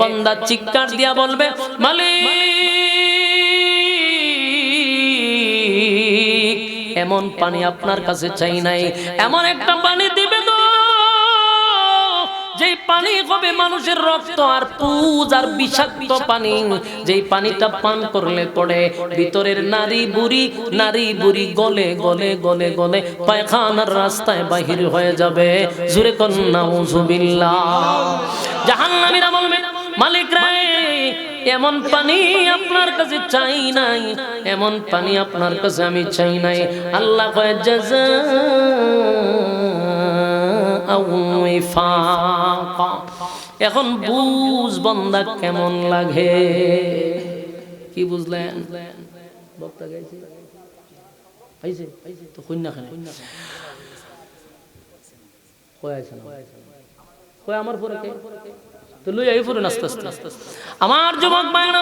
বান্দা চিৎকার দিয়া বলবে, মালিক এমন পানি আপনার কাছে চাই নাই, এমন একটা পানি দিবে তো যেই পানি হবে মানুষের রক্ত আর পুজ আর বিষাক্ত পানি, যেই পানিটা পান করলে পড়ে ভিতরের নারী বুড়ি গলে গলে গলে গলে পায়খানার রাস্তায় বাহির হয়ে যাবে। জোরে কন্না নাউযুবিল্লাহ। জাহান্নামীরা বলবে, মালিক রে এমন পানি আপনার কাছে চাই নাই, এমন পানি আপনার কাছে আমি চাই নাই। আল্লাহ কয় এখন বুঝ বান্দা কেমন লাগে। কি বুঝলেন? বক্তা গাইছে আইছে তো কইনা খানে কয় আছে না কয় আমার পরে কে তো লই আই পুরো আস্তে আস্তে আমার যুবক ভাইরা,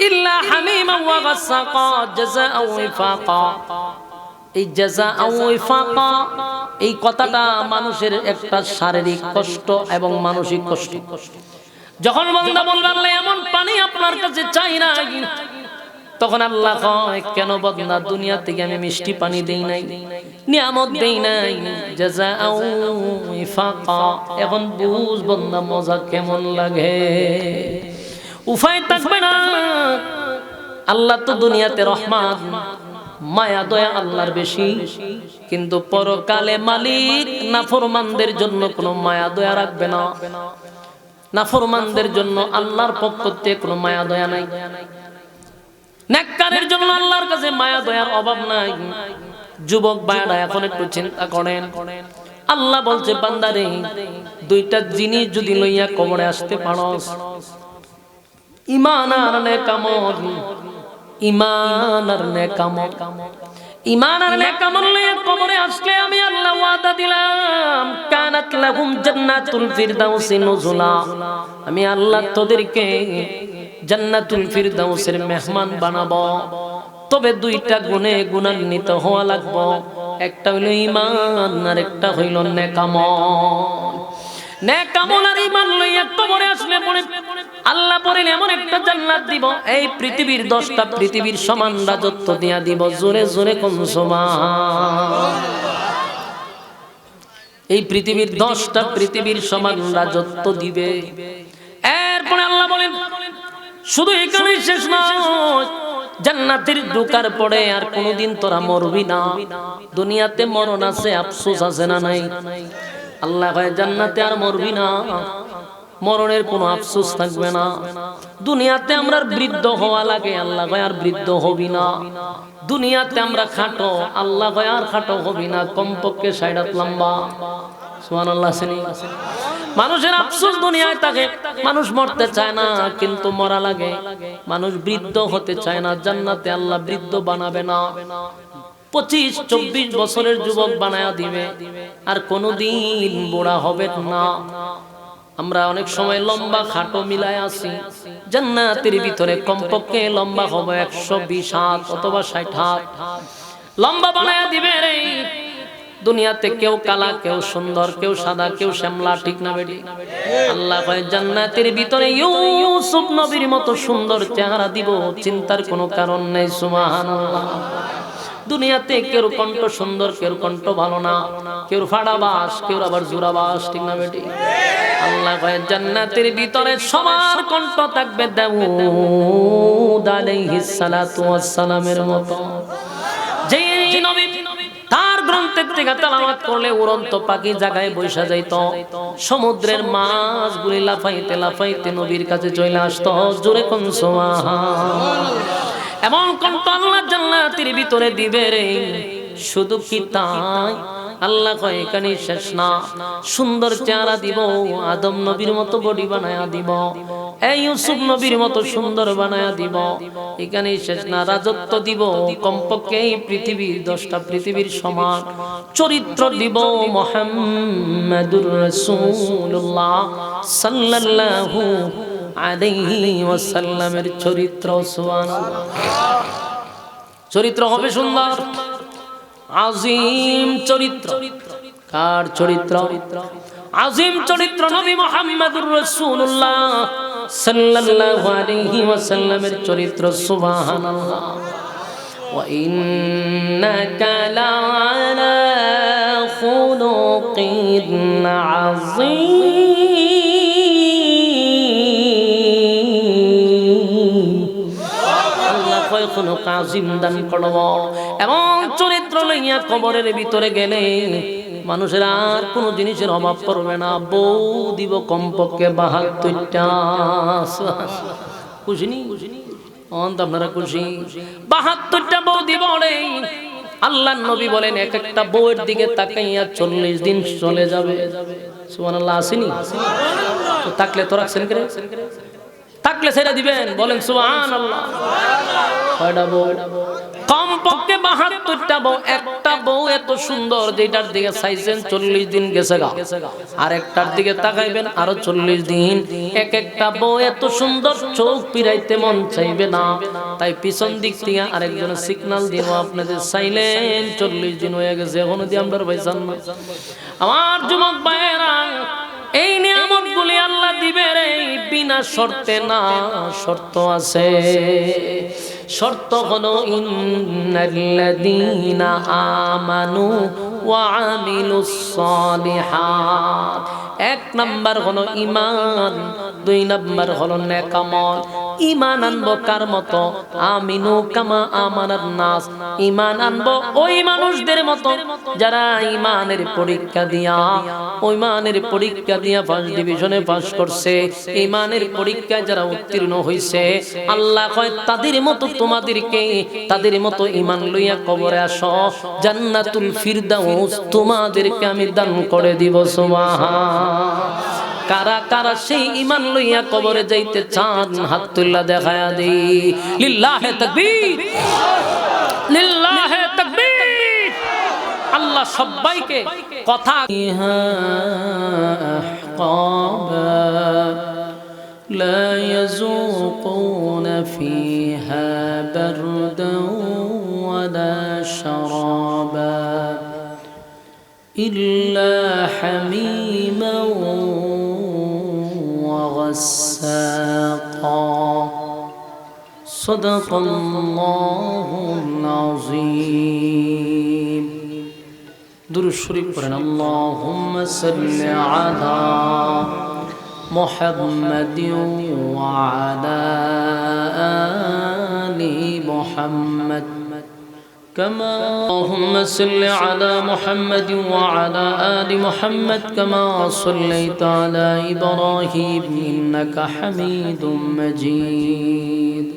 ইল্লা হামিমা ওয়া গাসাকা জাযাআ ওয়াফাকা। এই জাযাআ ওয়াফাকা এই কথাটা মানুষের একটা শারীরিক কষ্ট এবং মানসিক কষ্ট। যখন বান্দা বলবে আল্লাহ এমন পানি আপনার কাছে চাই না, তখন আল্লাহ কয় কেন বান্দা দুনিয়া থেকে আমি মিষ্টি পানি দেই নাই, নিয়ামত দেই নাই, জাযাআ ওয়াফাকা। এখন বুঝ বান্দা মজা কেমন লাগে। উপায় থাকবে না। আল্লাহ তো দুনিয়াতে রহমান, মায়া দয়া আল্লাহর বেশি, কিন্তু পরকালে মালিক নাফরমানদের জন্য কোনো মায়া দয়া রাখবে না। নাফরমানদের জন্য আল্লাহর পক্ষ থেকে কোনো মায়া দয়া নাই। নেককারের জন্য আল্লাহর কাছে মায়া দয়ার অভাব নাই। যুবক ভাইরা এখন একটু চিন্তা করেন। আল্লাহ বলছে বান্দারে দুইটা জিনিস যদি লইয়া কবরে আসতে পারস, ঈমান আর নেকামল, ঈমান আর নেকামল, ঈমান আর নেকামল লইয়া কবরে আসলে আমি আল্লাহ ওয়াদা দিলাম কানাত লাহুম জান্নাতুল ফিরদাউসি নুজুলা। আমি আল্লাহ তোদেরকে জান্নাতুল ফিরদাউসের মেহমান বানাবো। তবে দুইটা গুণে গুণান্বিত হওয়া লাগবে। একটা হইল ঈমান আর একটা হইল নেকামল। নেকামল আর ঈমান লইয়া কবরে আসলে পরে আল্লাহ বলেন এমন একটা জান্নাত দিব, এই পৃথিবীর 10টা পৃথিবীর সমান রাজত্ব দিয়া দিব। জোরে জোরে কোন সুবহান। এই পৃথিবীর 10টা পৃথিবীর সমান রাজত্ব দিবে। এরপরে আল্লাহ বলেন শুধু এখানেই শেষ নয়, জান্নাতের ঢোকার পরে আর কোনোদিন তোরা মরবি না। দুনিয়াতে মরণ আছে, আফসোস আছে না নাই? আল্লাহ কয় জান্নাতে আর মরবি না, মরণের কোনো আফসোস থাকবে না। দুনিয়াতে আমরা বৃদ্ধ হওয়া লাগে, আল্লাহ কয় আর বৃদ্ধ হবি না। দুনিয়াতে আমরা খাটো, আল্লাহ কয় আর খাটো হবি না, কমপক্ষে 60 হাত লম্বা। সুবহানাল্লাহ। মানুষের আফসোস দুনিয়ায় থাকে, মানুষ মরতে চায় না কিন্তু মরা লাগে। মানুষ বৃদ্ধ হতে চায় না, জান্নাতে আল্লাহ বৃদ্ধ বানাবে না। 25-24 বছরের যুবক বানায়া দিবে, আর কোনোদিন বুড়া হবে না। আমরা অনেক সময় লম্বা খাটো মিলায় আছি, জান্নাতের ভিতরে কমপক্ষে লম্বা হবে 120 হাত অথবা 60 হাত লম্বা বানায়া দিবে রে। দুনিয়াতে কেউ কালা, কেউ সুন্দর, কেউ সাদা, কেউ শ্যামলা, ঠিক না বেটি? আল্লাহ কয় জান্নাতের ভিতরে ইউসুফ নবীর মতো সুন্দর চেহারা দিব, চিন্তার কোনো কারণ নেই। সুবহানাল্লাহ। দুনিয়াতে কেউ কণ্ঠ সুন্দর, কেউ কণ্ঠ ভালো না, কেউ ফাড়াবাস, কেউ আবার জোরাবাস, ঠিক না বেটি? আল্লাহ কয় জান্নাতের ভিতরে সবার কণ্ঠ থাকবে দাউদ আলাইহিস সালাতু ওয়াস সালামের মতো। যেই নবী তার গ্রন্থের থেকে তেলাওয়াত করলে উড়ন্ত পাখি জায়গায় বৈশা যাইত, সমুদ্রের মাছগুলি লাফাইতে লাফাইতে নবীর কাছে চলে আসতো। জোরে কোন সুবহান। এমন কণ্ঠ আল্লাহ জান্নাতের ভিতরে দিবে রে। শুধু কি তাই? আল্লাহ কয় এখানে শেষ না, সুন্দর চেহারা দিব, আদম নবীর মতো বডি বানায়া দিব, এই ইউসুফ নবীর মতো সুন্দর বানায়া দিব। এখানে শেষ না, রাজত্ব দিব কমপক্ষে এই পৃথিবীর 10টা পৃথিবীর সমান। চরিত্র দিব মুহাম্মাদুর রাসূলুল্লাহ সাল্লাল্লাহু আলাইহি ওয়াসাল্লামের চরিত্র। সুবহানাল্লাহ। চরিত্র হবে সুন্দর, আজিম চরিত্র। কার চরিত্র? আজিম চরিত্র নবী মুহাম্মদুর রাসূলুল্লাহ সাল্লাল্লাহু আলাইহি ওয়াসাল্লামের চরিত্র সুবহানাল্লাহ। ওয়া ইন্নাকা লা'আলা খুলুকিন আযীম। আল্লাহ খুলুক আযীম দান করব এবং চরিত্র লইয়া কবরের ভিতরে গেলে মানুষের আর কোন জিনিসের অভাব পড়বে না। বউ দিব কমপক্ষে 72টা। খুশি নি? আপনারা খুশি? 72টা বউ দিব রে। আল্লাহর নবী বলেন এক একটা বউয়ের দিকে তাকাইয়া 40 দিন চলে যাবে। সুবহানাল্লাহ। আসেনি? তো থাকলে তো রাখছেন করে, থাকলে ছেড়ে দিবেন। বলেন সুবহানাল্লাহ। কয়টা বউ? কমপক্ষে 72টা বউ। একটা বউ এত সুন্দর যেটার দিকে চাইছেন 40 দিন গেছে গা, আর একটার দিকে তাকাইবেন আরো 40 দিন। এক একটা বউ এত সুন্দর চোখ পিরাইতে মন চাইবে না। তাই পিছন দিক থেকে আরেকজন সিগন্যাল দিব, আপনাদের চাইলেন 40 দিন হয়ে গেছে এখনো দিয়ে আমরা পাইছেন না। আমার যুবক ভাইয়েরা, এই নিয়ামতগুলি আল্লাহ দিবে রে বিনা শর্তে না, শর্ত আছে। শর্ত হলো ইন্নাল্লাযীনা আমানু ওয়া আমিলুস সালিহাত। এক নাম্বার হলো ঈমান, দুই নাম্বার হলো নেক আমল। ঈমান আনবো কার মতো? আমিনু কামা আমানান নাস। ঈমান আনবো ওই মানুষদের মতো যারা ঈমানের পরীক্ষা দিয়া, ওই ঈমানের পরীক্ষা দিয়া ফার্স্ট ডিভিশনে পাস করছে, ঈমানের পরীক্ষায় যারা উত্তীর্ণ হইছে, আল্লাহ কয় তাদের মতো তোমাদেরকে, তাদের মতো ঈমান লইয়া কবরে আসো, জান্নাতুল ফিরদাউস তোমাদেরকে আমি দান করে দিব। সুবহান। কারা কারা সেই ঈমান লইয়া কবরে যাইতে চান হাত তুল্লা দেখায়া দেই। লিল্লাহে তাকবীর, লিল্লাহে তাকবীর। আল্লাহ সবাইকে কথা لا يذوقون فيها بردا ولا شرابا إلا حميما وغساقا صدق الله العظيم. দুরূদ শরীফ পড়েন। আল্লাহুম্মা সাল্লি আলা محمد وعلى آل محمد كما اللهم صل على محمد وعلى آل محمد كما صليت على إبراهيم إنك حميد مجيد.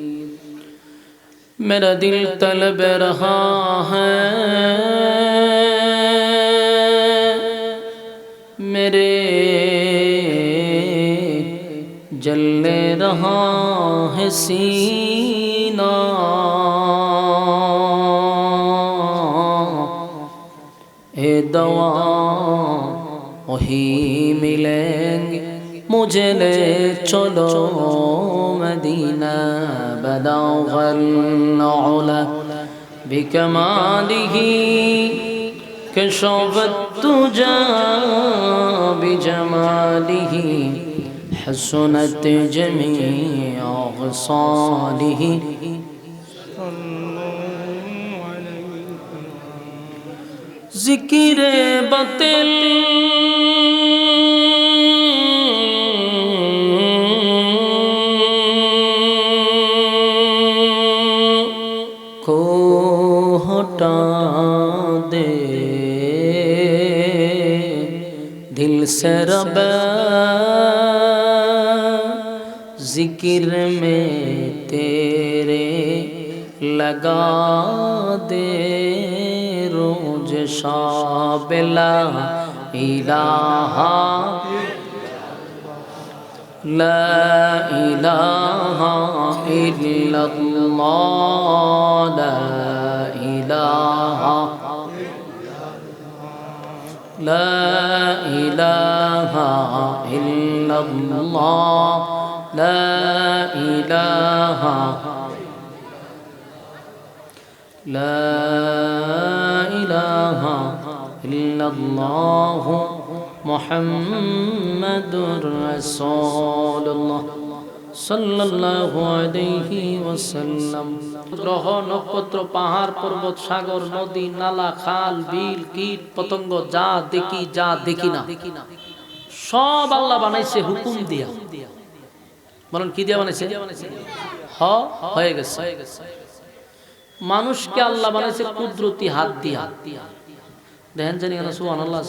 मेरा दिल तलब रहा है मेरे जलने रहा है सीना, ए दवा वही मिलेंगे मुझे ले चलो मदीना। बदागल उला बिकमालिही कशफत तुजा बिजमालिही हसनत जमीअ ख़सालिही। ज़िक्र बतिल को हटा दे दिल से रबा, जिक्र में तेरे लगा दे रोज शाब। ला इलाहा ला इलाहा इल्लल्लाह, ला इलाहा ला इलाहा इल्लल्लाह, ला इलाहा ला इलाहा इल्लल्लाह মুহাম্মাদুর রাসূলুল্লাহ সাল্লাল্লাহু আলাইহি ওয়াসাল্লাম। গ্রহ নক্ষত্র পাহাড় পর্বত সাগর নদী নালা খাল বিল কীট পতঙ্গ যা দেখি যা দেখি না সব আল্লাহ বানাইছে হুকুম দিয়া। বলেন কি দিয়া বানাইছে? হয়ে গেছে। মানুষকে আল্লাহ বানাইছে কুদরতি হাত দিয়া। দেখেন জানি না সুবহানাল্লাহ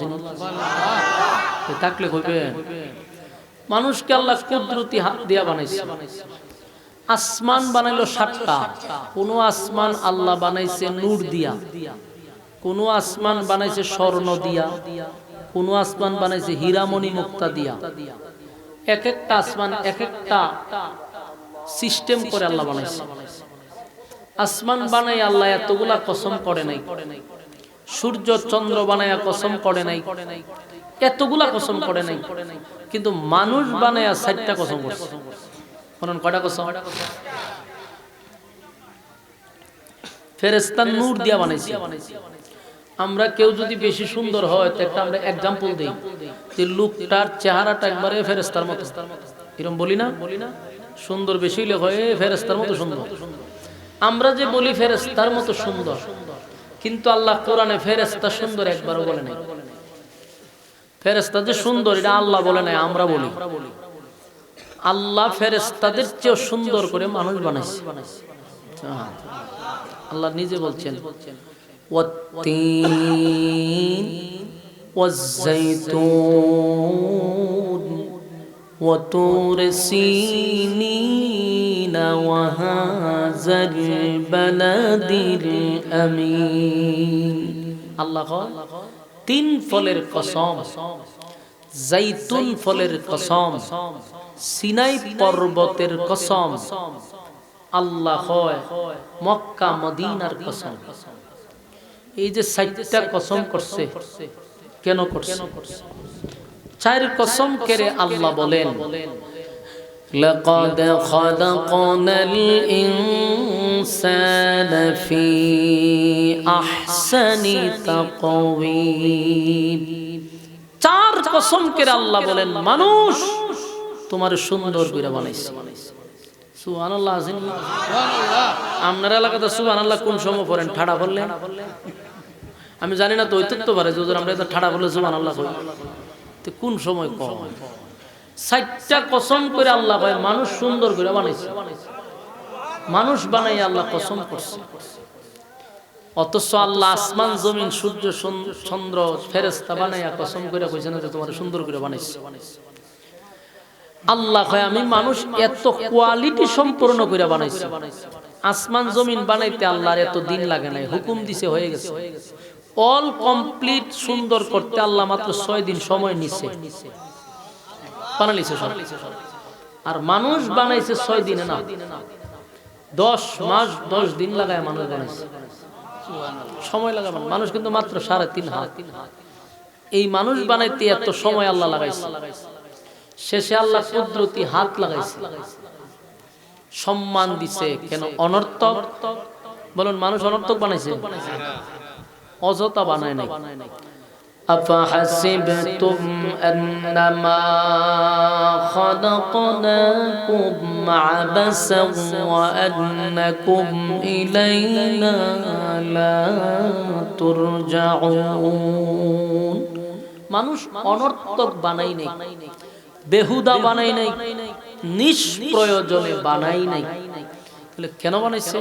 থাকলে কইবেন। মানুষকে আল্লাহ কুদরতি হাত দিয়া বানাইছে। আসমান বানাইলো 7টা। কোন আসমান আল্লাহ বানাইছে নূর দিয়া, কোন আসমান বানাইছে স্বর্ণ দিয়া, কোন আসমান বানাইছে হীরামণি মুক্তা দিয়া। এক একটা আসমান এক একটা সিস্টেম করে আল্লাহ বানাইছে। আসমান বানাই আল্লাহ এতগুলা কসম করে নাই। সূর্য চন্দ্র বানায়া কসম করে নাই, এতগুলা কসম করে নাই। কিন্তু মানুষ বানায়া 4টা কসম করছে। কোন কয়টা কসম? ফেরেশতা নূর দিয়া বানাইছে। আমরা কেউ যদি বেশি সুন্দর হয় তো একটা আমরা एग्जांपल দেই যে লোকটার চেহারাটা একবারে ফেরেশতার মতো, এরকম বলি না? সুন্দর বেশি হলে হয় ফেরেশতার মতো সুন্দর। আমরা যে বলি ফেরেশতার মতো সুন্দর, কিন্তু আল্লাহ কোরআনে ফেরেশতা সুন্দর একবারও বলে নাই। ফেরেশতা যে সুন্দর এটা আল্লাহ বলে নাই, আমরা বলি। আল্লাহ ফেরেশতাদের চেয়ে সুন্দর করে মানুষ বানাইছে। আল্লাহ নিজে বলছেন ওয়াত-তিন ওয়াজ-যাইতুন ওয়া তুর সিনিন ওয়া হাযাল বালাদিল আমিন। আল্লাহ 3 ফলের কসম, জাইতুন ফলের কসম, সিনাই পর্বতের কসম, আল্লাহ হয় মক্কা মদিনার কসম। এই যে 4টা কসম করছে, কেন করছে? 4 কসম করে আল্লাহ বলেন লাকাদ খালাকনাল ইনসানা ফি আহসানি তাকওয়িম। 4 কসম করে আল্লাহ বলেন মানুষ তোমার সুন্দর করে বানাইছে। সুবহানাল্লাহ। আপনার এলাকাতে সুবহানাল্লাহ কোন সময় পড়েন? ঠাড়া বললেন? আমি জানি না তো, ওই তো পারে যদি আমরা তো ঠাড়া বলে সুবহানাল্লাহ কই, তো কোন সময় কম? 4টা কসম করে আল্লাহ কয় মানুষ সুন্দর করে বানাইছে। মানুষ বানাই আল্লাহ কসম করছে। অথচ আল্লাহ আসমান জমিন সূর্য চন্দ্র ফেরেশতা বানাইয়া কসম করে কইছে না যে তোমার সুন্দর করে বানাইছে। আল্লাহ কয় আমি মানুষ এত কোয়ালিটি সম্পূর্ণ করে বানাইছি। আসমান জমিন বানাইতে আল্লাহর এত দিন লাগে নাই, হুকুম দিছে হয়ে গেছে। অল কমপ্লিট সুন্দর করতে আল্লাহ মাত্র 6 দিন সময় নিছে, বানাইছে সব। আর মানুষ বানাইছে 6 দিনে না, 10 মাস 10 দিন লাগায় মানুষ বানাইছে। সময় লাগায় মানুষ কিন্তু মাত্র 3.5 হাত। এই মানুষ বানাইতে এত সময় আল্লাহ লাগাইছে। শেষে আল্লাহ কুদরতি হাত লাগাইছে, সম্মান দিছে। কেন? অনর্থক। বলুন মানুষ অনর্থক বানাইছে, অযথা বানায় নাই। আফাহাসিবতুম আন্নামা খালাকনাকুম আবাসান ওয়া আন্নাকুম ইলাইনা লা তুরজাউন। মানুষ অনর্থক বানাই নাই, বেহুদা বানাই নাই, নিষ্প্রয়োজনে বানাই নাই। তাহলে কেন বানাইছে?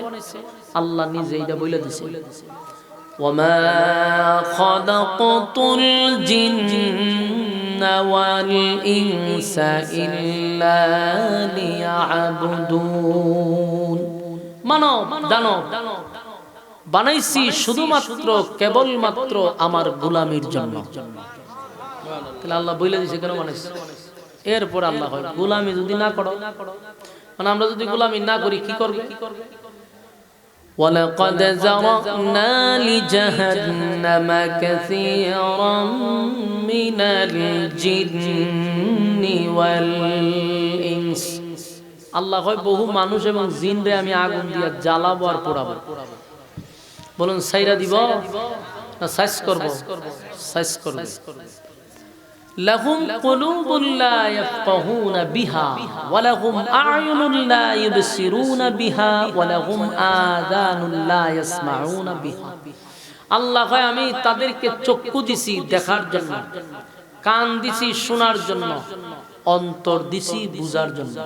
আল্লাহ নিজে এটা বলে দিয়েছে ওয়ামা খালাকতুল জিন্না ওয়াল ইনসা ইল্লা লিয়াবুদুন। মানব দানব বানাইছি শুধুমাত্র কেবলমাত্র আমার গোলামির জন্য। তাহলে আল্লাহ বলে দিয়েছে কেন বানাইছে। এরপর আল্লাহ হয় গোলামি যদি না করো, মানে আমরা যদি গোলামি না করি কি করবে? ওয়ালাকাদ যারানা লিজাহান্নামা কাসীরাম মিনাল জিন্নি ওয়াল ইনস। আল্লাহ হয় বহু মানুষ এবং জিনরে আমি আগুন দিয়া জ্বালাবো আর পোড়াবো। বলুন সাইরা দিব না সাইজ করব? সাইজ করব। লাহুম কুলুবুল লা ইয়াফকাহুনা বিহা ওয়া লাহুম আ'য়ুনুন লা ইউবসিরুনা বিহা ওয়া লাহুম আযানুন লা ইয়াসমাউনা বিহা। আল্লাহ কয় আমি তাদেরকে চক্ষু দিছি দেখার জন্য, কান দিছি শোনার জন্য, অন্তর দিছি বুঝার জন্য।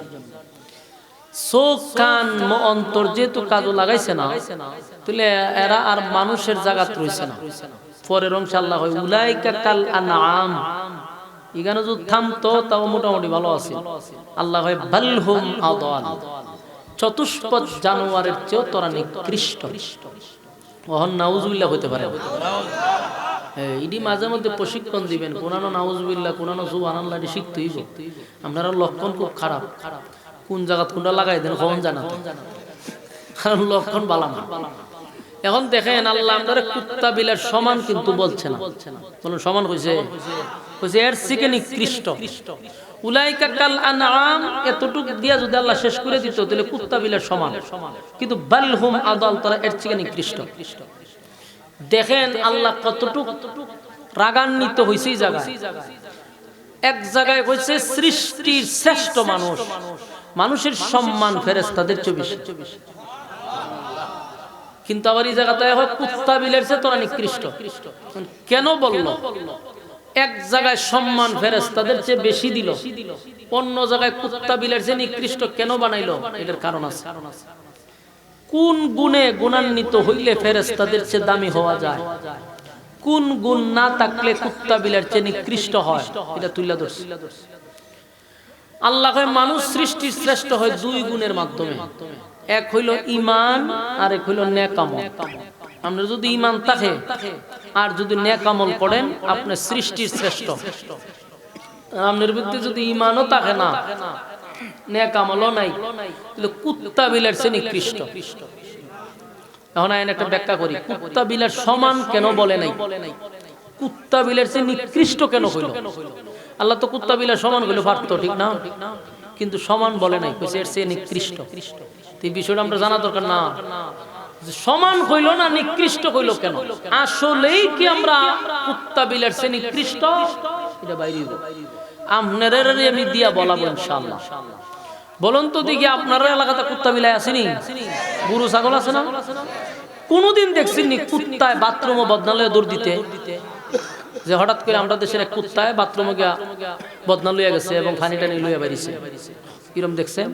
চোখ কান অন্তর যেহেতু কাজে লাগাইছে না, তাহলে এরা আর মানুষের জায়গাত রইছে না। পরের অংশে আল্লাহ হয় উলাইকা কাল আনআম, এখানে যদি থামতো তাও মোটামুটি ভালো আছে। আল্লাহ হয় বালহুম আদাল, চতুষ্পদ জানোয়ারের চেয়েও তোরা নিকৃষ্ট। ওহন নাউজুবিল্লাহ হতে পারে। ইডি মাঝে মধ্যে প্রশিক্ষণ দিবেন, কোনানো নাউজুবিল্লাহ কোনানো সুবহানাল্লাহ শিখতে হইব। আপনারা লক্ষণ খুব খারাপ, কোন জায়গা কোনটা লাগাই দেন কখন জানা, কারণ লক্ষণ বালা না। এখন দেখেন আল্লাহ আমাদের কুত্তা বিলের সমান কিন্তু বলছে না, বলুন সমান কইছে, কইছে এর থেকে নিকৃষ্ট। উলাইকা কাল আনআম এতটুক দিয়া যদি আল্লাহ শেষ করে দিত তাহলে কুত্তা বিলের সমান, কিন্তু বালহুম আদাল, তারা এর থেকে নিকৃষ্ট। দেখেন আল্লাহ কতটুক রাগান্বিত হইছে এই জায়গায়। এক জায়গায় কইছে সৃষ্টির শ্রেষ্ঠ মানুষ, মানুষের সম্মান ফেরেশতাদের চেয়ে বেশি, কিন্তু আবার এই জায়গাতে হয় কুত্তা বিলের চেয়ে তোরা নিকৃষ্ট। কেন বলল? এক জায়গায় সম্মান ফেরেশতাদের চেয়ে বেশি দিল, অন্য জায়গায় কুত্তা বিলের চেয়ে নিকৃষ্ট কেন বানাইলো? এটার কারণ আছে। কোন গুণে গুণান্বিত হইলে ফেরেশতাদের চেয়ে দামি হওয়া যায়, কোন গুণ না থাকলে কুত্তা বিলের চেয়ে নিকৃষ্ট হয়, এটা তুইলা ধরছে। আল্লাহ কয় মানুষ সৃষ্টির শ্রেষ্ঠ হয় দুই গুণের মাধ্যমে, এক হইল ঈমান আর এক হইল নেক আমল। আপনি যদি ঈমান থাকে আর যদি নেক আমল করেন আপনি সৃষ্টির শ্রেষ্ঠ। আপনার ভিতরে যদি ঈমানও থাকে না, নেক আমলও নাই, তাহলে কুত্তা বিলের চেয়ে নিকৃষ্ট। এখন আইন একটা ব্যাখ্যা করি, কুত্তা বিলের সমান কেন বলে নাই, কুত্তা বিলের চেয়ে নিকৃষ্ট কেন হইল? আল্লাহ তো কুত্তা বিলের সমান হইল পারতো, ঠিক না? কিন্তু সমান বলে নাই, কইছে এর চেয়ে নিকৃষ্ট। এই বিষয়টা আমরা জানা দরকার না, সমান হইল না নিকৃষ্ট হইল কেন? আসলেই কি আমরা কুত্তা বিলের চেয়ে নিকৃষ্ট? এটা বাইরে আপনারা আমি দিয়া বলাবো ইনশাআল্লাহ। বলুন তো দেখি আপনার এলাকাতে কুত্তা বিলাই আসেনি? গরু ছাগল আছে না? কোনদিন দেখছেননি কুত্তায় বাথরুমে বদনালয়ে দৌড় দিতে? যে হঠাৎ করে আমরা দেশের এক কুত্তায় বাথরুমে গিয়া বদনা লইয়া গেছে এবং পানি টানি লইয়া বেরিয়েছে, কিরম দেখছেন?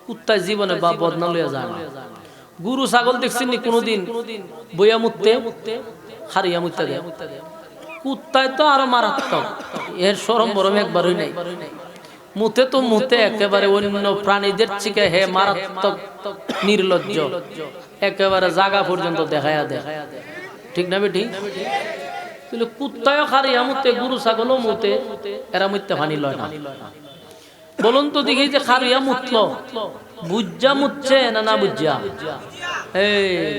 কুত্তায় জীবনে বা বদনা লইয়া যায় না। গরু ছাগল দেখছেননি কোনদিন বইয়া মুততে, হারিয়া মুততে দেয়? কুত্তায় তো আরো মারাত্মক, এর শরম বরম একবারই নাই। মুতে তো মুতে একেবারে অন্য প্রাণীদের থেকে হে মারাত্মক নির্লজ্জ, একেবারে জায়গা পর্যন্ত দেখায়া দেয়, ঠিক না বেটি? তাহলে কুত্তায়ও হারিয়া মুতে, গরু ছাগলও মুতে, এরা মুততে পানি লয় না। বলুন তো দেখি যে খারিয়া মুতলো বুজ্জা মুতছে না না বুজ্জা?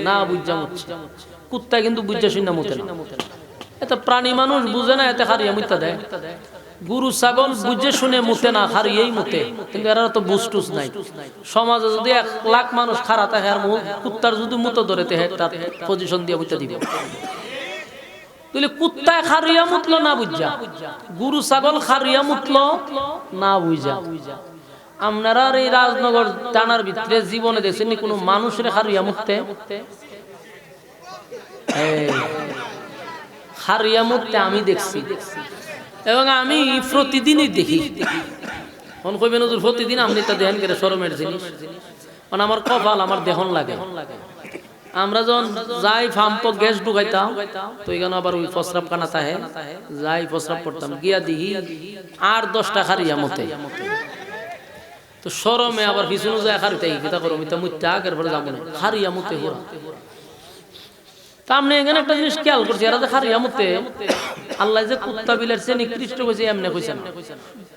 না বুজ্জা মুতছে। কুত্তা কিন্তু বুজ্জা শুনে মুতে না। এত প্রাণী মানুষ বুঝে না, এতে হারিয়া মুতে দেয়। গরু ছাগল বুঝে শুনে মুতে না, হারিয়েই মুতে, কিন্তু এরা তো বুঝটুস নাই। সমাজে যদি 1 লাখ মানুষ খারাপ থাকে আর কুত্তার যদি মুতো ধরে তার পজিশন দিয়ে মুতে দিবে। তাহলে কুত্তায় খারিয়া মুতলো না বুঝা, গরু ছাগল খারিয়া মুতলো না বুঝা। আপনারা এই রাজনগর টানার ভিতরে জীবনে দেখছেন কোন মানুষের খারিয়া মুততে? খারিয়া মুততে আমি দেখছি, এবং আমি প্রতিদিনই দেখি। মন কইবেন হুজুর প্রতিদিন আপনি তা দেখেন করে শরমের জিনিস? মানে আমার কপাল, আমার দেহন লাগে। আমরা যখন যাই ফাম্প গ্যাস ঢুকাইতাম তো এখানে আবার ওই প্রস্রাব কানা তাহে যাই প্রস্রাব করতাম, গিয়া দিহি 8-10টা খারিয়া মতে। তো শরমে আবার পিছনে যায় খারিতে কিতা করো, মিতা মুইতা আগের পরে যাবো না, খারিয়া মতে হরা। তা আপনি এখানে একটা জিনিস খেয়াল করছি, এরা যে খারিয়া মতে, আল্লাহ যে কুত্তা বিলের চেয়ে নিকৃষ্ট কইছে এমনি কইছে না।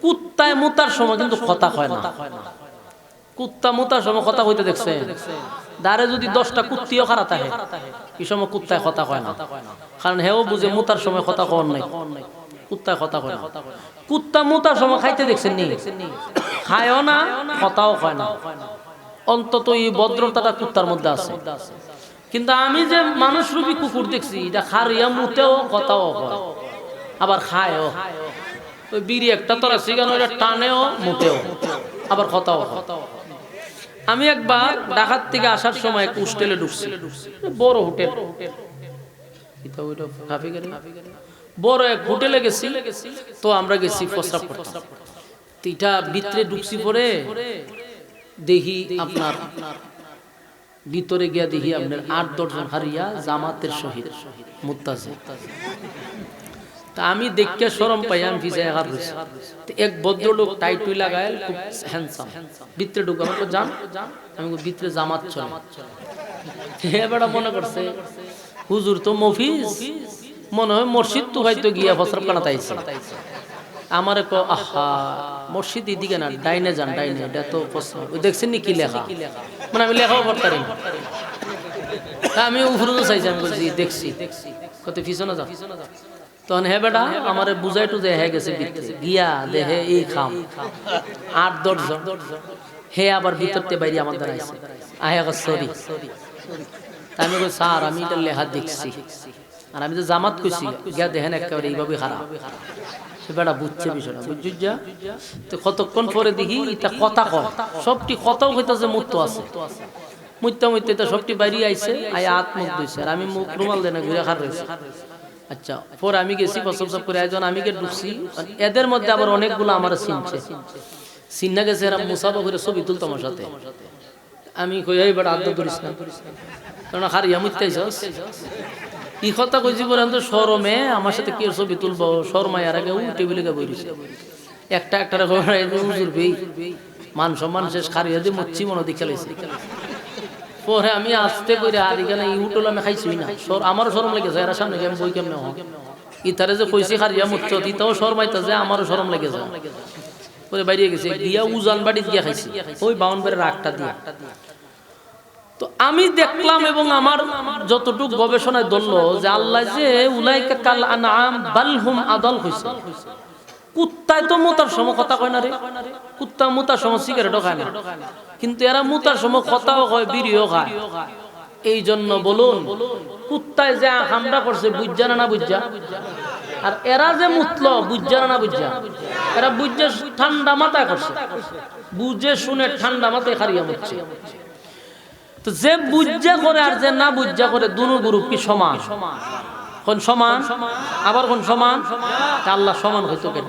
কুত্তায় মুতার সময় কিন্তু কথা কয় না। কুত্তা মুতার সময় কথা কইতে দেখছে? দাঁড়ে যদি 10টা কুত্তিও খারাপ থাকে, এই সময় কুত্তায় কথা কয় না, কারণ হেও বুঝে মুতার সময় কথা কন নাই, কুত্তায় কথা কয় না। কুত্তা মুতার সময় খাইতে দেখছেন নি? খায়ও না, কথাও কয় না। অন্তত এই ভদ্রতাটা কুত্তার মধ্যে আছে। কিন্তু আমি যে মানুষ রূপী কুকুর দেখছি, এটা খারিয়া মুতেও কথাও কয়, আবার খায়ও। ওই বিড়ি একটা তোরা সিগানো এটা টানেও মুটেও আবার কথাও। আমি একবার ঢাকার থেকে আসার সময় এক হোস্টেলে ঢুকছি, বড় হোটেল, বড় এক হোটেলে গেছি। তো আমরা গেছি প্রস্রাব করতে, এটা ভিতরে ঢুকছি পরে দেখি আপনার ভিতরে গিয়া দেখি আপনার 8-10 জন হারিয়া জামাতের শহীদ মুত্তাজি। তা আমি দেখে শরম পাই, আমি ভিজায় হার রয়েছি। এক ভদ্রলোক টাইটুই লাগায়, খুব হ্যান্ডসাম, ভিতরে ঢুকে আমাকে যান, আমি ভিতরে জামাত চলে। এবার মনে করছে হুজুর তো মফিজ, মনে হয় মসজিদ তো হয়তো গিয়া প্রস্রাব কানাতে আইছে। আমার আহা মসজিদ এদিকে না, ডাইনে যান, ডাইনে, এটা তো দেখছেন নি কি লেখা, মানে আমি লেখাও পড়তারি না। আমি উপরে চাইছি, আমি বলছি দেখছি, কত পিছনে যা। তখন হে বেটা আমার বুঝাই টুজাই হয়ে গেছে, গিয়া দেহে এই খাম 8-10 জন, হে আবার ভিতরতে বাইরে আমার দ্বারা আইছে, আহে সরি। আমি বলি স্যার আমি এটা লেখা দেখছি, আর আমি তো জামাত কইছি, গিয়া দেখেন একেবারে এইভাবে খারাপ। সে বেটা বুঝছে বিষয়টা, বুঝছিস যা। তো কতক্ষণ পরে দেখি এটা কথা কয়, সবটি কথাও কইতাছে মুত্ত আছে, মুত্তা মুত্তা সবটি বাইরে আইছে, আয় হাত মুখ ধুইছে, আর আমি মুখ রুমাল দেনা ঘুরে খার রয়েছে। আচ্ছা পরে আমি গেছি প্রসব সব করে, একজন আমি ঢুকছি, এদের মধ্যে আবার অনেকগুলো আমার চিনছে, চিন্না গেছে এরা মুসাফা করে ছবি তুলতো আমার সাথে। আমি কই এই বেটা আদ্য ধরিস না, কারণ হারিয়া মুত্তাইছস ই কথা কইছি পরে তো শরমে আমার সাথে কি ছবি তুলবো, শর্মায় আর আগে টেবিলে গিয়ে বইছে একটা একটা হুজুর ভাই মান সম্মান শেষ, খারিয়া দিয়ে মচ্ছি মনে দিয়ে খেলাইছে। পরে আমি আসতে করে আর এখানে ইউটল আমি খাইছি না, আমারও শরম লেগেছে, এরা সামনে আমি বই কেমনে হোক ইতারে যে কইছি খারিয়া মুচ্ছ ইতাও শরমাইতা যে আমারও শরম লেগেছে। পরে বাইরে গেছে গিয়া উজান বাড়ি গিয়া খাইছি, ওই বাউনবাড়ির রাগটা দিয়ে। তো আমি দেখলাম এবং আমার যতটুকু গবেষণায় ধরলো যে আল্লাহ যে উলাইকা কাল আনআম বাল হুম আদাল কইছে। কুত্তায় তো মুতার সময় কথা কয় না রে, কুত্তা মুতার সময় সিগারেটও খায় না, কিন্তু এরা মুতার সময় কথাও কয়, বিড়িও খায়। এই জন্য বলুন কুত্তায় যে হামলা করছে বুঝজা না বুঝজা, আর এরা যে মুতলো বুঝজা না বুঝজা, এরা বুঝজে ঠান্ডা মাথায় করছে, বুঝে শুনে ঠান্ডা মাথায় খারিয়া মুতছে। তো যে বুঝজা করে আর যে না বুঝজা করে দুনো গ্রুপ কি সমান? কোন সমান? আবার কোন সমান? আল্লাহ সমান হইতো কেন?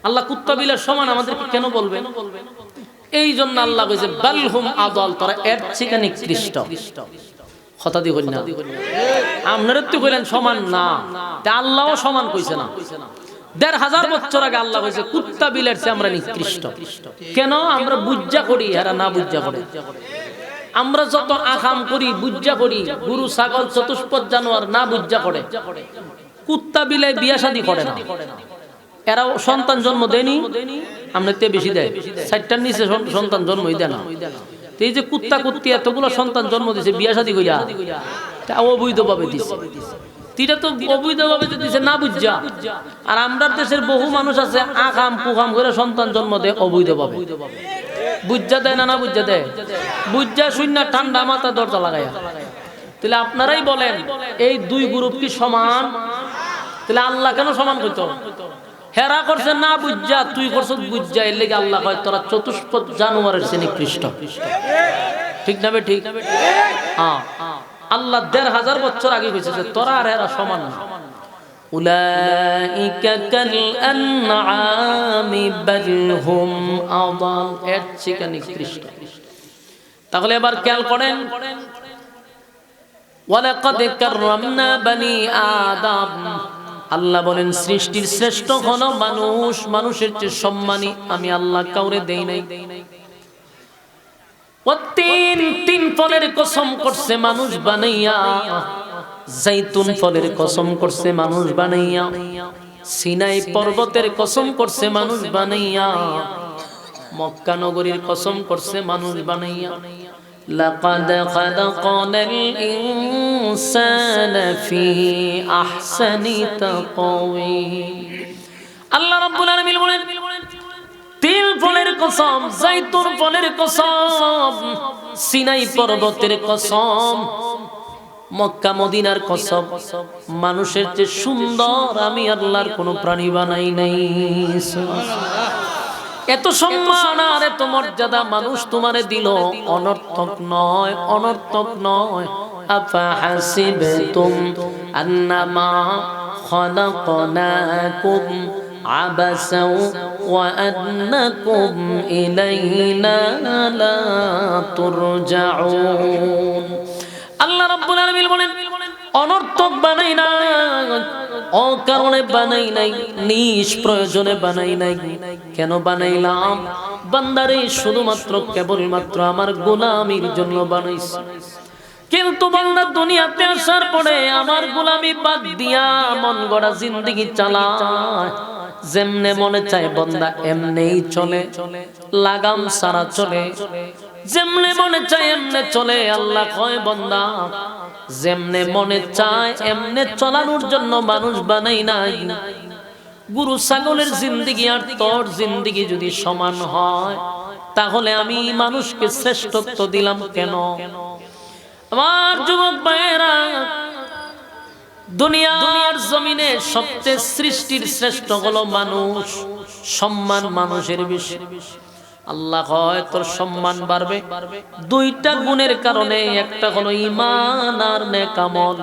আল্লাহ কুত্তা বিলের সমান আমাদের কেন বলবেন? এই জন্য আল্লাহ কইছে বালহুম আদাল, তারা এর থেকে নিকৃষ্ট। কথা দি কই না, আপনারা তো কইলেন সমান না, তা আল্লাহও সমান কইছে না। ১৫০০ বছর আগে আল্লাহ কইছে কুত্তা বিলের চেয়ে আমরা নিকৃষ্ট। কেন? আমরা বুঝজা করি, এরা না বুঝজা করে। আমরা যত আকাম করি বুঝজা করি, গরু ছাগল চতুষ্পদ জানোয়ার না বুঝজা করে। কুত্তা বিলাই বিয়া শাদী করে না, এরাও সন্তান জন্ম দেয়নি, আমরা তে বেশি দেয়, ৬০টার নিচে সন্তান জন্মই দেয় না। এই যে কুত্তা কুত্তি এতগুলো সন্তান জন্ম দিছে বিয়া শাদী কইরা, তা অবৈধভাবে দিছে। তিটা তো অবৈধভাবে দিছে না বুঝজা। আর আমরা দেশের বহু মানুষ আছে আকাম কুকাম করে সন্তান জন্ম দেয় অবৈধভাবে। বুঝজা দেয় না, না বুঝজা দেয়? বুঝজা শূন্য ঠান্ডা মাথা দরজা লাগাইয়া। তাহলে আপনারাই বলেন এই দুই গ্রুপ কি সমান? তাহলে আল্লাহ কেন সমান কইতো? হেরা করছে না বুঝজা, তুই করছ বুঝজা, এর লেগে আল্লাহ কয় তোরা চতুষ্পদ জানোয়ারের চেয়ে নিকৃষ্ট। ঠিক না বে ঠিক? হ্যাঁ, আল্লাহ ১৫০০ বছর আগে কইছে যে তোরা আর এরা সমান না। উলাইকা কাল আনআমি বাল হুম আদাল, এর থেকে নিকৃষ্ট। তাহলে এবার খেয়াল করেন, ওয়ালাকাদ কাররামনা বানি আদম, আল্লাহ বলেন সৃষ্টির শ্রেষ্ঠ হলো মানুষ, মানুষের চেয়ে সম্মানী আমি আল্লাহ কাউরে দেই নাই। ও তিন ফলের কসম করছে মানুষ বানাইয়া, জাইতুন ফলের কসম করছে মানুষ বানাইয়া, সিনাই পর্বতের কসম করছে মানুষ বানাইয়া, মক্কা নগরীর কসম করছে মানুষ বানাইয়া। লাকাদ খালাকনাল ইনসানা ফি আহসানি তাকওয়িম। আল্লাহ রাব্বুল আলামিন বলেন তিল ফলের কসম, জাইতুন ফলের কসম, সিনাই পর্বতের কসম, মক্কা মদিনার কসম, মানুষের যে সুন্দর আমি আল্লাহর কোনো প্রাণী বানাই নাই। এত সম্মান আর এত মর্যাদা মানুষ তোমারে দিল, অনর্থক নয়, অনর্থক নয়। আফা হাসিবতুম আন্নামা খালাকনাকুম আবাসাও ওয়া আন্নাকুম ইলাইনা লা তুরজাউন। আল্লাহ রাব্বুল আলামিন বলেন, অনর্থক বানাই নাই, অকারণে বানাই নাই, নিষ্প্রয়োজনে বানাই নাই। কেন বানাইলাম? বান্দারে শুধুমাত্র কেবলমাত্র আমার গোলামির জন্য বানাইছি। কিন্তু বান্দা দুনিয়াতে আসার পরে আমার গোলামি বাদ দিয়া মন গড়া জিন্দেগি চালায়। যেমনে মনে চায় বান্দা এমনেই চলে, লাগাম সারা চলে। যেমনে মনে চায় এমনে চলে। আল্লাহ কয় বান্দা যেমনে মনে চায় এমনে চলানোর জন্য মানুষ বানাই নাই। গরু ছাগলের জিন্দেগি আর তোর জিন্দেগি যদি সমান হয়, তাহলে আমি মানুষকে শ্রেষ্ঠত্ব দিলাম কেন? আমার যুবক ভাইয়েরা, দুনিয়ার জমিনে সবচেয়ে সৃষ্টির শ্রেষ্ঠ হলো মানুষ। সম্মান মানুষের বেশি। আল্লাহ হয় তোর সম্মান বাড়বে দুইটা গুণের কারণে। একটা হলো ঈমান আর নেক আমল।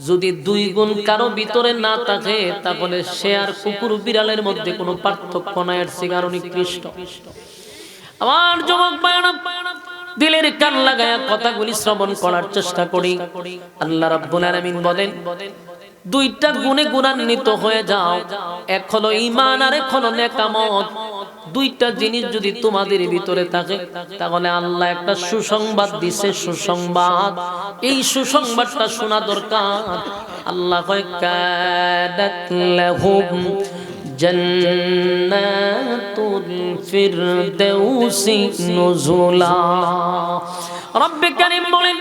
যদি দুই গুণ কারো ভিতরে না থাকে, তাহলে সে আর কুকুর বিড়ালের মধ্যে কোনো পার্থক্য নাই, এর চেয়ে নিকৃষ্ট। আমার যুবক ভাইয়েরা, দিলের কান লাগায়া কথাগুলি শ্রবণ করার চেষ্টা করি। আল্লাহ রাব্বুল আলামিন বলেন, দুইটা গুণে গুণান্বিত হয়ে যাও। এক হলো ঈমান আর এক হলো নেক আমল। দুইটা জিনিস যদি তোমাদের ভিতরে থাকে, তাহলে আল্লাহ একটা সুসংবাদ দিছে। সুসংবাদ, এই সুসংবাদটা শোনা দরকার। আল্লাহ কয়, কাদাত লাহুম জান্নাতুল ফিরদাউসি নুজুলা। রব্বে কারীম বলেন,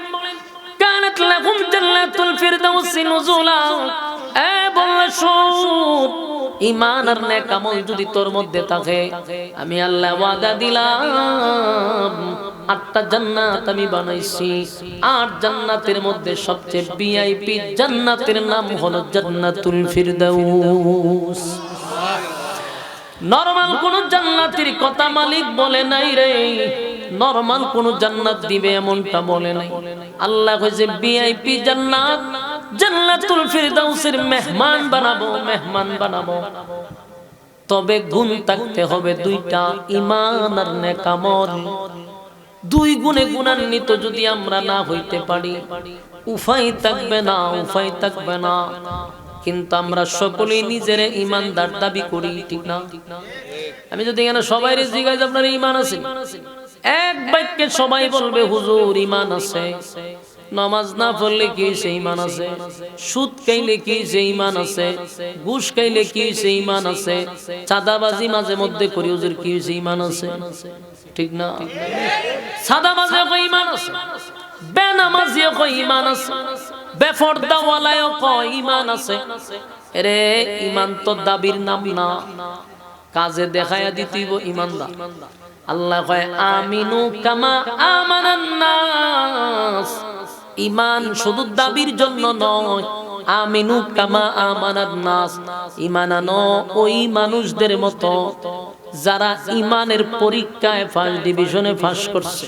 কানাত লাহুম জান্নাতুল ফিরদাউসি নুজুলা। এ বল্লা শুন, ঈমান আর নেক আমল যদি তোর মধ্যে থাকে, আমি আল্লাহ ওয়াদা দিলাম 8টা জান্নাত আমি বানাইছি। 8 জান্নাতের মধ্যে সবচেয়ে ভিআইপি জান্নাতের নাম হলো জান্নাতুল ফিরদাউস। নরমাল কোন জান্নাতের কথা মালিক বলে নাই রে। নরমাল কোন জান্নাত দিবে এমনটা বলে নাই। আল্লাহ কইছে ভিআইপি জান্নাত, জান্নাতুল ফিরদাউসের মেহমান বানাবো, মেহমান বানাবো। তবে গুণ থাকতে হবে দুইটা, ঈমান আর নেক আমল। দুই গুণে গুণান্বিত যদি আমরা না হইতে পারি, উপায় থাকবে না, উপায় থাকবে না। কিন্তু আমরা সকলেই নিজের ঈমানদার দাবি করি, ঠিক না? আমি যদি এখানে সবাই জিজ্ঞাসা করি আপনার ঈমান আছে, এক বাক্যে সবাই বলবে হুজুর ঈমান আছে। নামাজ না পড়লে কি সে ঈমান আছে? সুদ খাইলে কি সে ঈমান আছে? ঘুষ খাইলে কি সে ঈমান আছে? চাঁদাবাজি মাঝে মধ্যে করি হুজুর কি সে ঈমান আছে? ঠিক না? চাঁদাবাজি কই ঈমান আছে, বেনামাজিও কই ঈমান আছে, বেপরদাওয়ালাও কই ঈমান আছে। আরে ঈমান তো দাবির নাম না, কাজে দেখায়া দিতেইব ঈমানদার। আল্লাহ কয় আমিনু কামা আমানান নাস। ঈমান শুধু দাবির জন্য নয়, আমিনু কামা আমানান নাস। ঈমান আনো ওই মানুষদের মতো যারা ঈমানের পরীক্ষায় ফার্স্ট ডিভিশনে পাস করছে।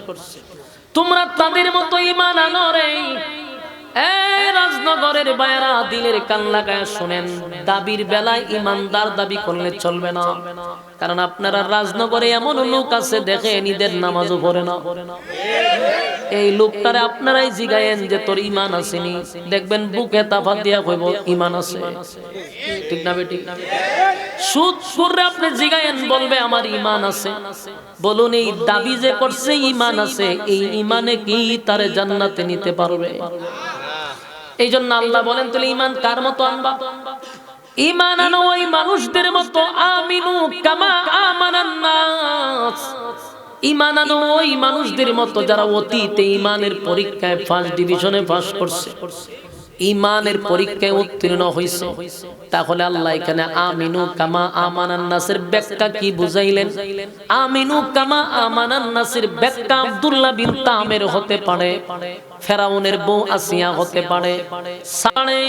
তোমরা তাদের মতো ঈমান আনো রে। এই রাজনগরের বাইরা, দিলের কান লাগায় শুনেন, দাবির বেলায় ঈমানদার দাবি করলে চলবে না। কারণ আপনারা রাজনগরে এমন লোক আছে দেখে নিজের নামাজও পড়ে না। এই লোকটারে আপনারাই জিগায়েন যে তোর ঈমান আসেনি, দেখবেন বুকে তাফা দিয়া কইব ঈমান আছে। ঠিক না বেটি? সুদ করে আপনি জিগায়েন, বলবে আমার ঈমান আছে। বলুন এই দাবি যে করছে ঈমান আছে, এই ঈমানে কি তারে জান্নাতে নিতে পারবে? এই জন্য আল্লাহ বলেন, তাহলে ঈমান কার মতো আনবা? ঈমান আনো ওই মানুষদের মতো, আমিনু কামা আমানান নাস। ঈমান আনো ওই মানুষদের মতো যারা অতীতে ঈমানের পরীক্ষায় ফার্স্ট ডিভিশনে পাস করছে। ইমানের পরীক্ষায় উত্তীর্ণ হইছে, তাহলে আল্লাহ এখানে আমিনু কামা আমানান নাসের ব্যাখ্যা কি বুঝাইলেন? আমিনু কামা আমানান নাসের ব্যাখ্যা আব্দুল্লাহ বিন তামের হতে পারে, ফেরাউনের বউ আসিয়া হতে পারে, সাড়ে,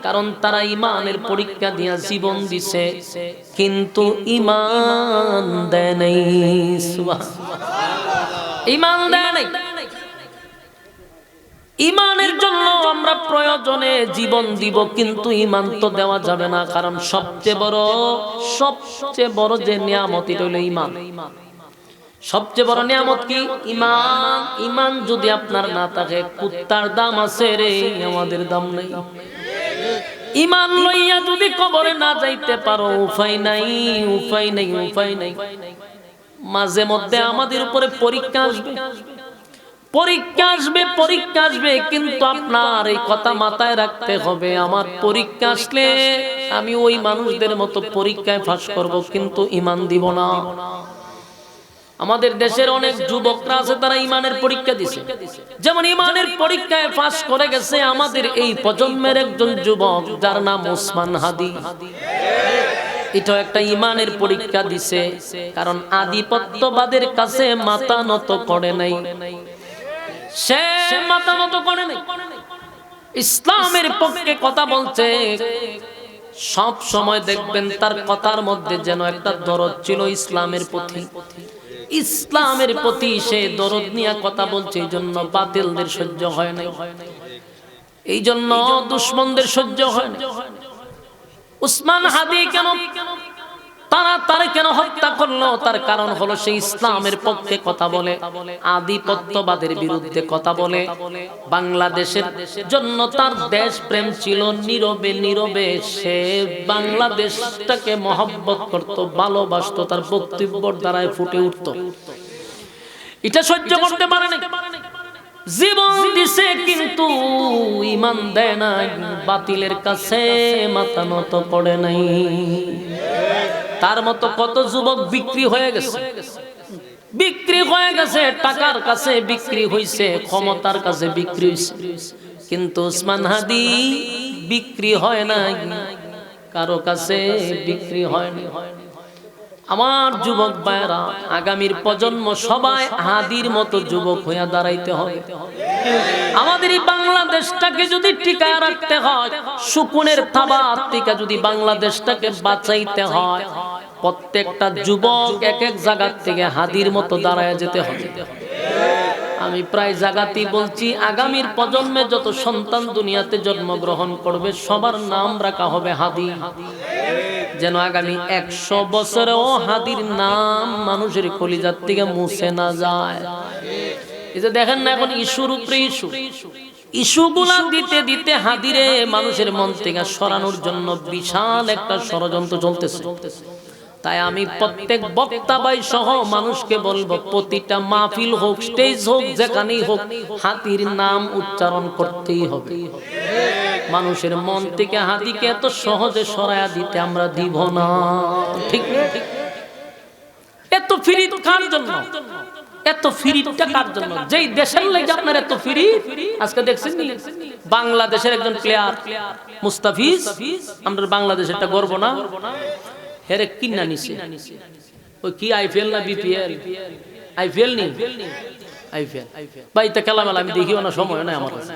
কারণ তারা ইমানের পরীক্ষা দিয়া জীবন দিছে কিন্তু ইমান দেয় নাই। সুবহানাল্লাহ, ইমান দেয় নাই। ইমানের জন্য আমরা প্রয়োজনে জীবন দিব, কিন্তু ইমান তো দেওয়া যাবে না, কারণ সবচেয়ে বড় যে নিয়ামত এটা হলো ইমান। সবচেয়ে বড় নিয়ামত কি? ইমান। ইমান যদি আপনার না থাকে, কুত্তার দাম আছে রে, আমাদের দাম নাই। ইমান লইয়া যদি কবরে না যাইতে পারো, উপায় নাই, উপায় নাই, উপায় নাই। মাঝে মধ্যে আমাদের উপরে পরীক্ষা আসবে, পরীক্ষা আসবে, পরীক্ষা আসবে, কিন্তু আপনার এই কথা মাথায় রাখতে হবে, আমার পরীক্ষা আসলে আমি ওই মানুষদের মতো পরীক্ষায় পাস করব, কিন্তু ইমান দিব না। আমাদের দেশের অনেক যুবকরা আছে, তারা ইমানের পরীক্ষা দিছে, যেমন ইমানের পরীক্ষায় পাস করে গেছে আমাদের এই প্রজন্মের একজন যুবক, যার নাম ওসমান হাদি। এটা একটা ইমানের পরীক্ষা দিছে, কারণ আধিপত্যবাদের কাছে মাথা নত করে নাই, সে মাথা নত করে নাই, ইসলামের পক্ষে কথা বলছে। সব সময় দেখবেন তার কথার মধ্যে যেন একটা দরদ ছিল ইসলামের প্রতি, ইসলামের প্রতি সে দরদ নিয়ে কথা বলছে। এই জন্য বাতিলদের সহ্য হয় না, এই জন্য দুশমনদের সহ্য হয় না। উসমান হাদি কেন তারা কেন হত্যা করলো? তার কারণ হলো সে ইসলামের পক্ষে কথা বলে, আধিপত্যবাদের বিরুদ্ধে কথা বলে। বাংলাদেশের জন্য তার দেশ প্রেম ছিল, নীরবে নীরবে সে বাংলাদেশটাকে মহব্বত করত, ভালোবাসতো, তার বক্তব্যের দ্বারাই ফুটে উঠত। এটা সহ্য করতে পারে না, জীবন দিছে কিন্তু ইমান দেয় না, বাতিলের কাছে মাথা নত করে নাই। তার মতো কত যুবক বিক্রি হয়ে গেছে, বিক্রি হয়ে গেছে, টাকার কাছে বিক্রি হইছে, ক্ষমতার কাছে বিক্রি হইছে, কিন্তু ওসমান হাদি বিক্রি হয় না, কারো কাছে বিক্রি হয় না। আমার যুবক ভাইরা, আগামীর প্রজন্ম সবাই হাদির মতো যুবক হইয়া দাঁড়াইতে হবে। আমাদের এই বাংলাদেশটাকে যদি টিকায় রাখতে হয়, শকুনের থাবার থেকে যদি বাংলাদেশটাকে বাঁচাইতে হয়, প্রত্যেকটা যুবক এক এক জায়গা থেকে হাদির মতো দাঁড়ায় যেতে হবে। আমি প্রায় জায়গাতেই বলছি, আগামীর প্রজন্মে যত সন্তান দুনিয়াতে জন্মগ্রহণ করবে, সবার নাম রাখা হবে হাদি, যেন আগামী 100 বছরেও হাদির নাম মানুষের কলিজার থেকে মুছে না যায়। এই যে দেখেন না, এখন ইস্যুর উপরে ইস্যুগুলা দিতে দিতে হাদিরে মানুষের মন থেকে সরানোর জন্য বিশাল একটা ষড়যন্ত্র চলতেছে। তাই আমি প্রত্যেক বক্তা ভাই সহ মানুষকে বলবো, প্রতিটা মাহফিল হোক, স্টেজ হোক, যেখানেই হোক, হাদির নাম উচ্চারণ করতেই হবে। মানুষের মন থেকে হাদিকে এত সহজে সরায়া দিতে আমরা দিব না, ঠিক না? এত ফ্রি কার জন্য? এত ফ্রিটা কার জন্য? যেই দেশের লাগে আপনার এত ফ্রি। আজকে দেখছেন বাংলাদেশের একজন প্লেয়ার মুস্তাফিজ, আমরা বাংলাদেশের একটা গর্ব না, হেরে কিনা নিছে। ওই কি আইপিএল না বিপিএল? আইপিএল নি, আইপিএল ভাই তা খেলা মেলা আমি দেখিও না, সময় নাই আমার কাছে।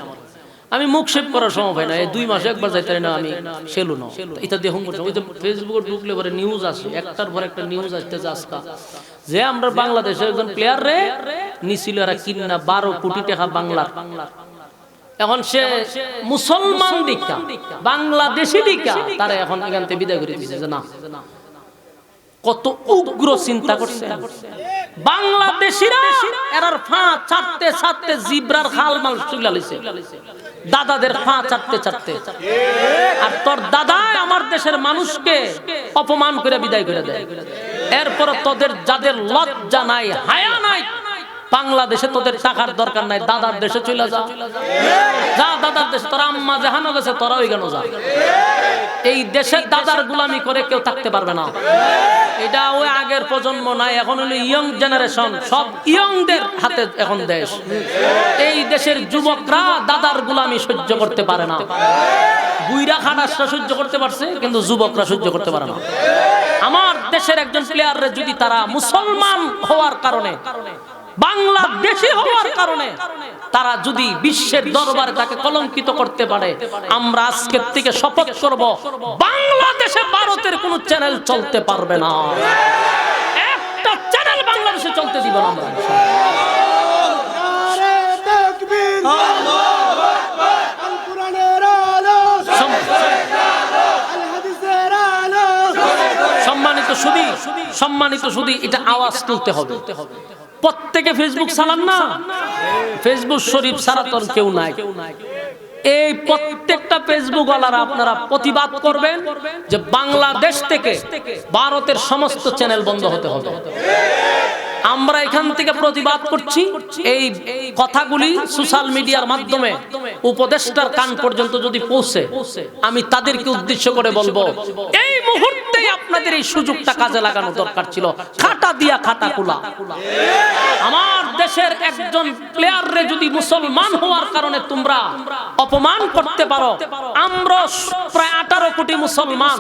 আমি মুখ শেপ করার সময় পাই না, এই 2 মাসে একবার যাইতে না আমি সেলু না। এটা দেখুন, ওই যে ফেসবুকে ঢুকলে পরে নিউজ আসে, একটার পর একটা নিউজ আসতেছে আজকা, যে আমরা বাংলাদেশের একজন প্লেয়ার রে নিছিল এরা কিনা 12 কোটি টাকা বাংলার। এখন সে মুসলমান দিকা, বাংলাদেশি দিকা, তারা এখন এখান থেকে বিদায় করে দিয়েছে। না, কত উগ্র চিন্তা করছে বাংলাদেশিরা, এরার ফা চাটতে চাটতে জিব্রার খাল মাল চুলালিছে, দাদাদের ফা চাটতে চাটতে। আর তোর দাদা আমার দেশের মানুষকে অপমান করে বিদায় করে দেয়। এরপর তোদের যাদের লজ্জা নাই, হায়া নাই, বাংলাদেশে তোদের টাকার দরকার নাই, দাদার দেশে চলে যা, যা দাদার দেশে, তোরা আম্মা জাহানো গেছে, তোরা ওই কেন যা। এই দেশের দাদার গোলামি করে কেউ থাকতে পারবে না। এটা ওই আগের প্রজন্ম নাই, এখন হলো ইয়ং জেনারেশন, সব ইয়ংদের হাতে এখন দেশ। এই দেশের যুবকরা দাদার গোলামি সহ্য করতে পারে না। বুইরা খাটাসরা সহ্য করতে পারছে, কিন্তু যুবকরা সহ্য করতে পারে না। আমার দেশের একজন প্লেয়াররে যদি তারা মুসলমান হওয়ার কারণে, বাংলাদেশি হওয়ার কারণে তারা যদি বিশ্বের দরবারে তাকে কলঙ্কিত করতে পারে, আমরা আজকের থেকে শপথ করব বাংলাদেশে ভারতের কোনো চ্যানেল চলতে পারবে না, একটা চ্যানেল বাংলাদেশে চলতে দিব না আমরা। সম্মানিত সুধী, এটা আওয়াজ তুলতে হবে। প্রত্যেকে ফেসবুক চালান না, ফেসবুক শরীফ ছাড়া তো কেউ নাই। এই প্রত্যেকটা ফেসবুক ওয়ালারা আপনারা প্রতিবাদ করবেন যে বাংলাদেশ থেকে ভারতের সমস্ত চ্যানেল বন্ধ হতে হবে। আমরা এখান থেকে প্রতিবাদ করছি। এই কথাগুলি সোশ্যাল মিডিয়ার মাধ্যমে উপদেষ্টার কান পর্যন্ত যদি পৌঁছে, আমি তাদেরকে উদ্দেশ্য করে বলবো, এই মুহূর্তেই আপনাদের এই সুযোগটা কাজে লাগানো দরকার ছিল। খাটা দিয়া খাটা কুলা। আমার দেশের একজন প্লেয়াররে যদি মুসলমান হওয়ার কারণে তোমরা অপমান করতে পারো, আমরা প্রায় 18 কোটি মুসলমান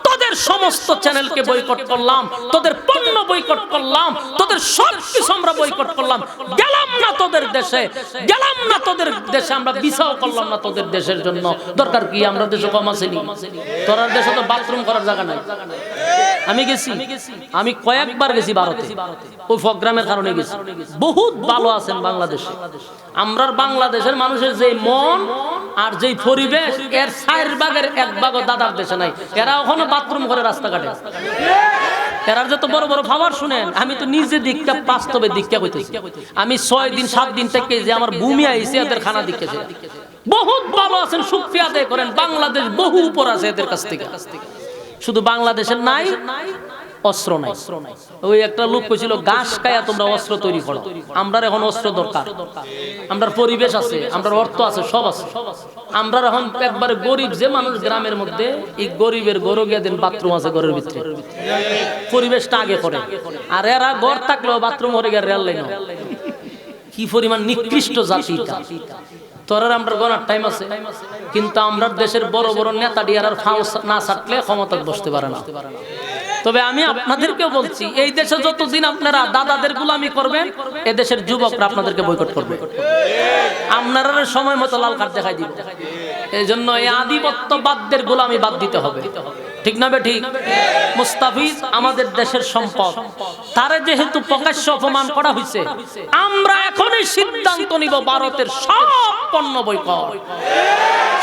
তোদের সমস্ত চ্যানেলকে বয়কট করলাম, তোদের পণ্য বয়কট করলাম, তোদের সবকিছু আমরা বয়কট করলাম। গেলাম না তোদের দেশে, গেলাম না তোদের দেশে, আমরা ভিসাও করলাম না তোদের দেশের জন্য। দরকার কি? আমরা দেশে কম আসেনি? তোরার দেশে তো বাথরুম করার জায়গা নাই। আমি গেছি, আমি কয়েকবার গেছি ভারতে, ওই প্রোগ্রামের কারণে গেছি। বহুত ভালো আছেন বাংলাদেশে। আমরা বাংলাদেশের মানুষের যে মন আর যে পরিবেশ, এর 4 ভাগের 1 ভাগও দাদার দেশে নাই। এরা ওখানে বাথরুম করে রাস্তাঘাটে। এরা যত বড় বড় খাবার শুনেন, আমি তো নিজে দীক্ষা, বাস্তবে দীক্ষা হইতেছি। আমি 6 দিন 7 দিন থেকে যে আমার ভূমি আইছে, এদের খানা দীক্ষা বহুত ভালো আছেন, শুকরিয়া আদায় করেন। বাংলাদেশ বহু উপর আছে এদের কাছ থেকে। শুধু বাংলাদেশের নাই, অস্ত্র নাই। ওই একটা লোক কইছিল, ঘাস খায়া তোমরা অস্ত্র তৈরি করো। আমরা এখন অস্ত্র দরকার, আমরা পরিবেশ আছে, আমরা অর্থ আছে, সব আছে। আমরা এখন একবারে গরিব যে মানুষ গ্রামের মধ্যে, এই গরিবের গরু গিয়ে দিন বাথরুম আছে ঘরের ভিতরে, পরিবেশটা আগে করে। আর এরা ঘর থাকলেও বাথরুম হয়ে গিয়ে রেল লাইন। কি পরিমাণ নিকৃষ্ট জাতি! তোরার আমরা গণার টাইম আছে, কিন্তু আমরা দেশের বড় বড় নেতা ডিয়ার ফাও না ছাড়লে ক্ষমতা বসতে পারে না। তবে আমি আপনাদেরকেও বলছি, এই দেশে যতদিন আপনারা দাদাদের গোলামি করবেন, এ দেশের যুবকরা আপনাদেরকে বয়কট করবে। আপনারা সময় মতো লাল কার্ড দেখাই দিব। এই জন্য এই আধিপত্যবাদদের গোলামি বাদ দিতে হবে। ঠিক না বেঠিক? মুস্তাফিজ আমাদের দেশের সম্পদ, তারে যেহেতু প্রকাশ্য অপমান করা হয়েছে, আমরা এখনই সিদ্ধান্ত নিব ভারতের সব পণ্য বয়কট।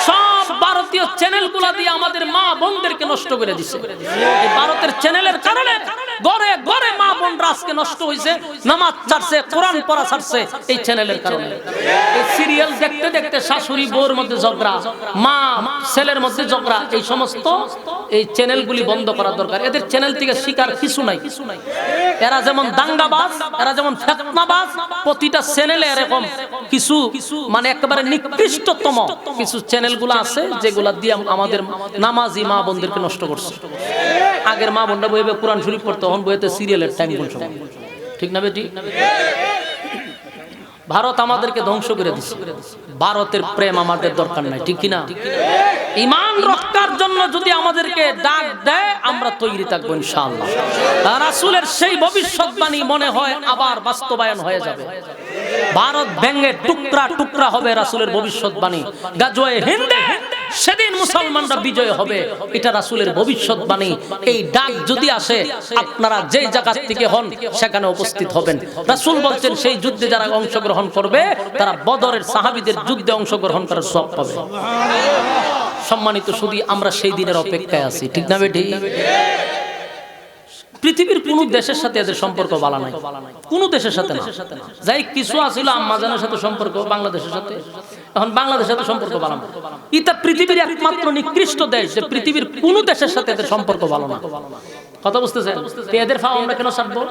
সব ভারতীয় চ্যানেলগুলো দিয়ে আমাদের মা বোনদেরকে নষ্ট করে দিছে। এই ভারতের চ্যানেলের কারণে ঘরে ঘরে মা বোনরা আজকে নষ্ট হয়েছে, নামাজ ছাড়ছে, কোরআন পড়া ছাড়ছে এই চ্যানেলের কারণে। এই সিরিয়াল দেখতে দেখতে শাশুড়ি বউর মধ্যে ঝগড়া, মা ছেলের মধ্যে ঝগড়া। এই সমস্ত এই চ্যানেলগুলি বন্ধ করা দরকার। এদের চ্যানেল থেকে শিকার কিছু নাই। এরা যেমন দাঙ্গাবাজ, এরা যেমন ফিতনাবাজ, প্রতিটা চ্যানেলে এরকম কিছু মানে একেবারে নিকৃষ্টতম কিছু চ্যানেলগুলো আছে, যেগুলা দিয়ে আমাদের নামাজি মা বোনদেরকে নষ্ট করছে। আগের মা বোনরা বইবে কোরআন শরীফ পড়তে, তখন বইতে সিরিয়ালের টাইম কোন সময়। ঠিক না বেটি? ভারত আমাদেরকে ধ্বংস করে দিচ্ছে। ভারতের প্রেম আমাদের দরকার নাই, ঠিক কিনা? ঈমান রক্ষার জন্য যদি আমাদেরকে ডাক দেয়, আমরা তৈরি থাকবো ইনশাআল্লাহ। রাসূলের সেই ভবিষ্যৎবাণী মনে হয় আবার বাস্তবায়ন হয়ে যাবে। ভারত ভেঙে টুকরা টুকরা হবে, রাসূলের ভবিষ্যৎবাণী। গাজওয়ে হিন্দে সেদিন মুসলমানরা বিজয় হবে, এটা রাসূলের ভবিষ্যৎবাণী। এই ডাক যদি আসে, আপনারা যেই জায়গা থেকে হন সেখানে উপস্থিত হবেন। রাসূল বলছেন, সেই যুদ্ধে যারা অংশগ্রহণ করবে তারা বদরের সাহাবীদের যুদ্ধে অংশগ্রহণ করার সওয়াব পাবে। সম্মানিত সুধী, আমরা সেই দিনের অপেক্ষায় আছি, ঠিক না বেটি? পৃথিবীর কোন দেশের সাথে এদের সম্পর্ক ভালো নাই, কোন দেশের সাথে না। যাই কিছু আছিল আম্মাজানের সাথে সম্পর্ক, বাংলাদেশের সাথে, এখন বাংলাদেশের সাথে সম্পর্ক ভালো না। এটা পৃথিবীর একমাত্র নিকৃষ্ট দেশ, যে পৃথিবীর কোন দেশের সাথে এদের সম্পর্ক ভালো না। কথা বুঝতেছেন? এদের ফাও আমরা কেন ছাড়বো?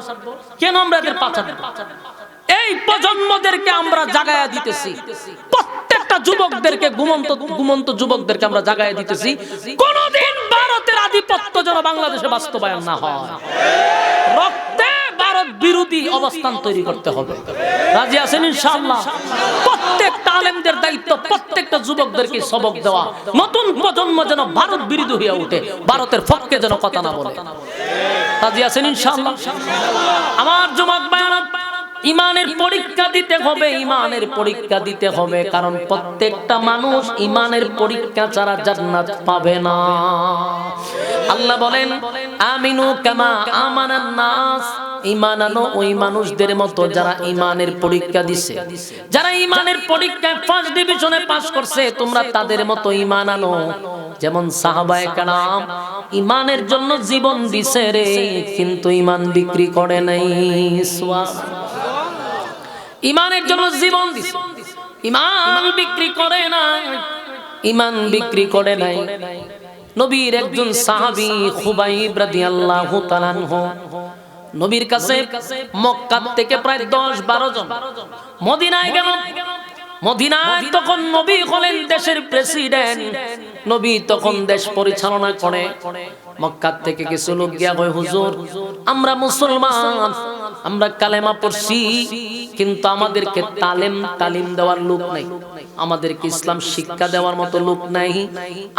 কেন আমরা এদের পা ছাড়বো? এই প্রজন্মদেরকে আমরা জাগায়া দিতেছি, প্রত্যেকটা যুবকদেরকে, ঘুমন্ত যুবকদেরকে আমরা জাগায়া দিতেছি, কোনদিন ভারতের আধিপত্য যেন বাংলাদেশে বাস্তবায়ন না হয়। রক্তে ভারত বিরোধী অবস্থান তৈরি করতে হবে। রাজি আছেন ইনশাআল্লাহ? প্রত্যেকটা আলেমদের দায়িত্ব প্রত্যেকটা যুবকদেরকে সবক দেওয়া, নতুন প্রজন্ম যেন ভারত বিরোধী হয়ে ওঠে, ভারতের পক্ষে যেন কথা না বলে। রাজি আছেন ইনশাআল্লাহ? আমার যুবক ভাইরা, ইমানের পরীক্ষা দিতে হবে, ইমানের পরীক্ষা দিতে হবে, কারণ প্রত্যেকটা মানুষ ইমানের পরীক্ষা ছাড়া জান্নাত পাবে না। আল্লাহ বলেন, আমিনু কামা আমানান নাস, ঈমান আনো ওই মানুষদের মতো যারা ঈমানের পরীক্ষা দিছে, যারা ঈমানের পরীক্ষায় ফার্স্ট ডিভিশনে পাস করছে, তোমরা তাদের মতো ঈমান আনো। যেমন সাহাবায়ে কেরাম ঈমানের জন্য জীবন দিছে রে, কিন্তু ঈমান বিক্রি করে নাই। ঈমানের জন্য জীবন দিছে, ঈমান বিক্রি করে নাই, ঈমান বিক্রি করে নাই। নবীর একজন সাহাবী খুবাইব রাদিয়াল্লাহু তাআলা আনহু নবীর কাছে মক্কা থেকে প্রায় 10-12 জন মদিনায় গেল। মদিনায় তখন নবী হলেন দেশের প্রেসিডেন্ট, নবী তখন দেশ পরিচালনা করে। মক্কা থেকে কিছু লোক গিয়া কয়, হুজুর আমরা মুসলমান, আমরা কালেমা পড়ছি, কিন্তু আমাদেরকে তালিম দেওয়ার লোক নাই, আমাদেরকে ইসলাম শিক্ষা দেওয়ার মতো লোক নাই।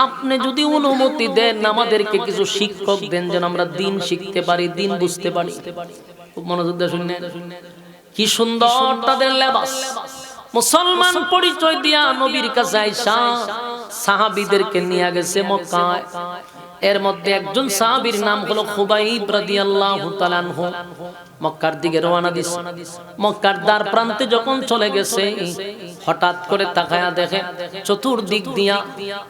আপনি যদি অনুমতি দেন, আমাদেরকে কিছু শিক্ষক দেন, যেন আমরা দিন শিখতে পারি, দিন বুঝতে পারি। খুব মনোযোগ দিয়ে শুনেন, কি সুন্দর তাদের লেবাস। মুসলমান পরিচয় দিয়া নবীর কাছে আয়েশা সাহাবীদেরকে নিয়ে গেছে মক্কায়। এর মধ্যে একজন সাহাবীর নাম হলো খুবাইব রাদিয়াল্লাহু তাআলা আনহু। মক্কার দিকে রওনা দিছে। মক্কার দ্বার প্রান্তে যখন চলে গেছে, হঠাৎ করে তাকায়া দেখে চতুর্দিক দিয়া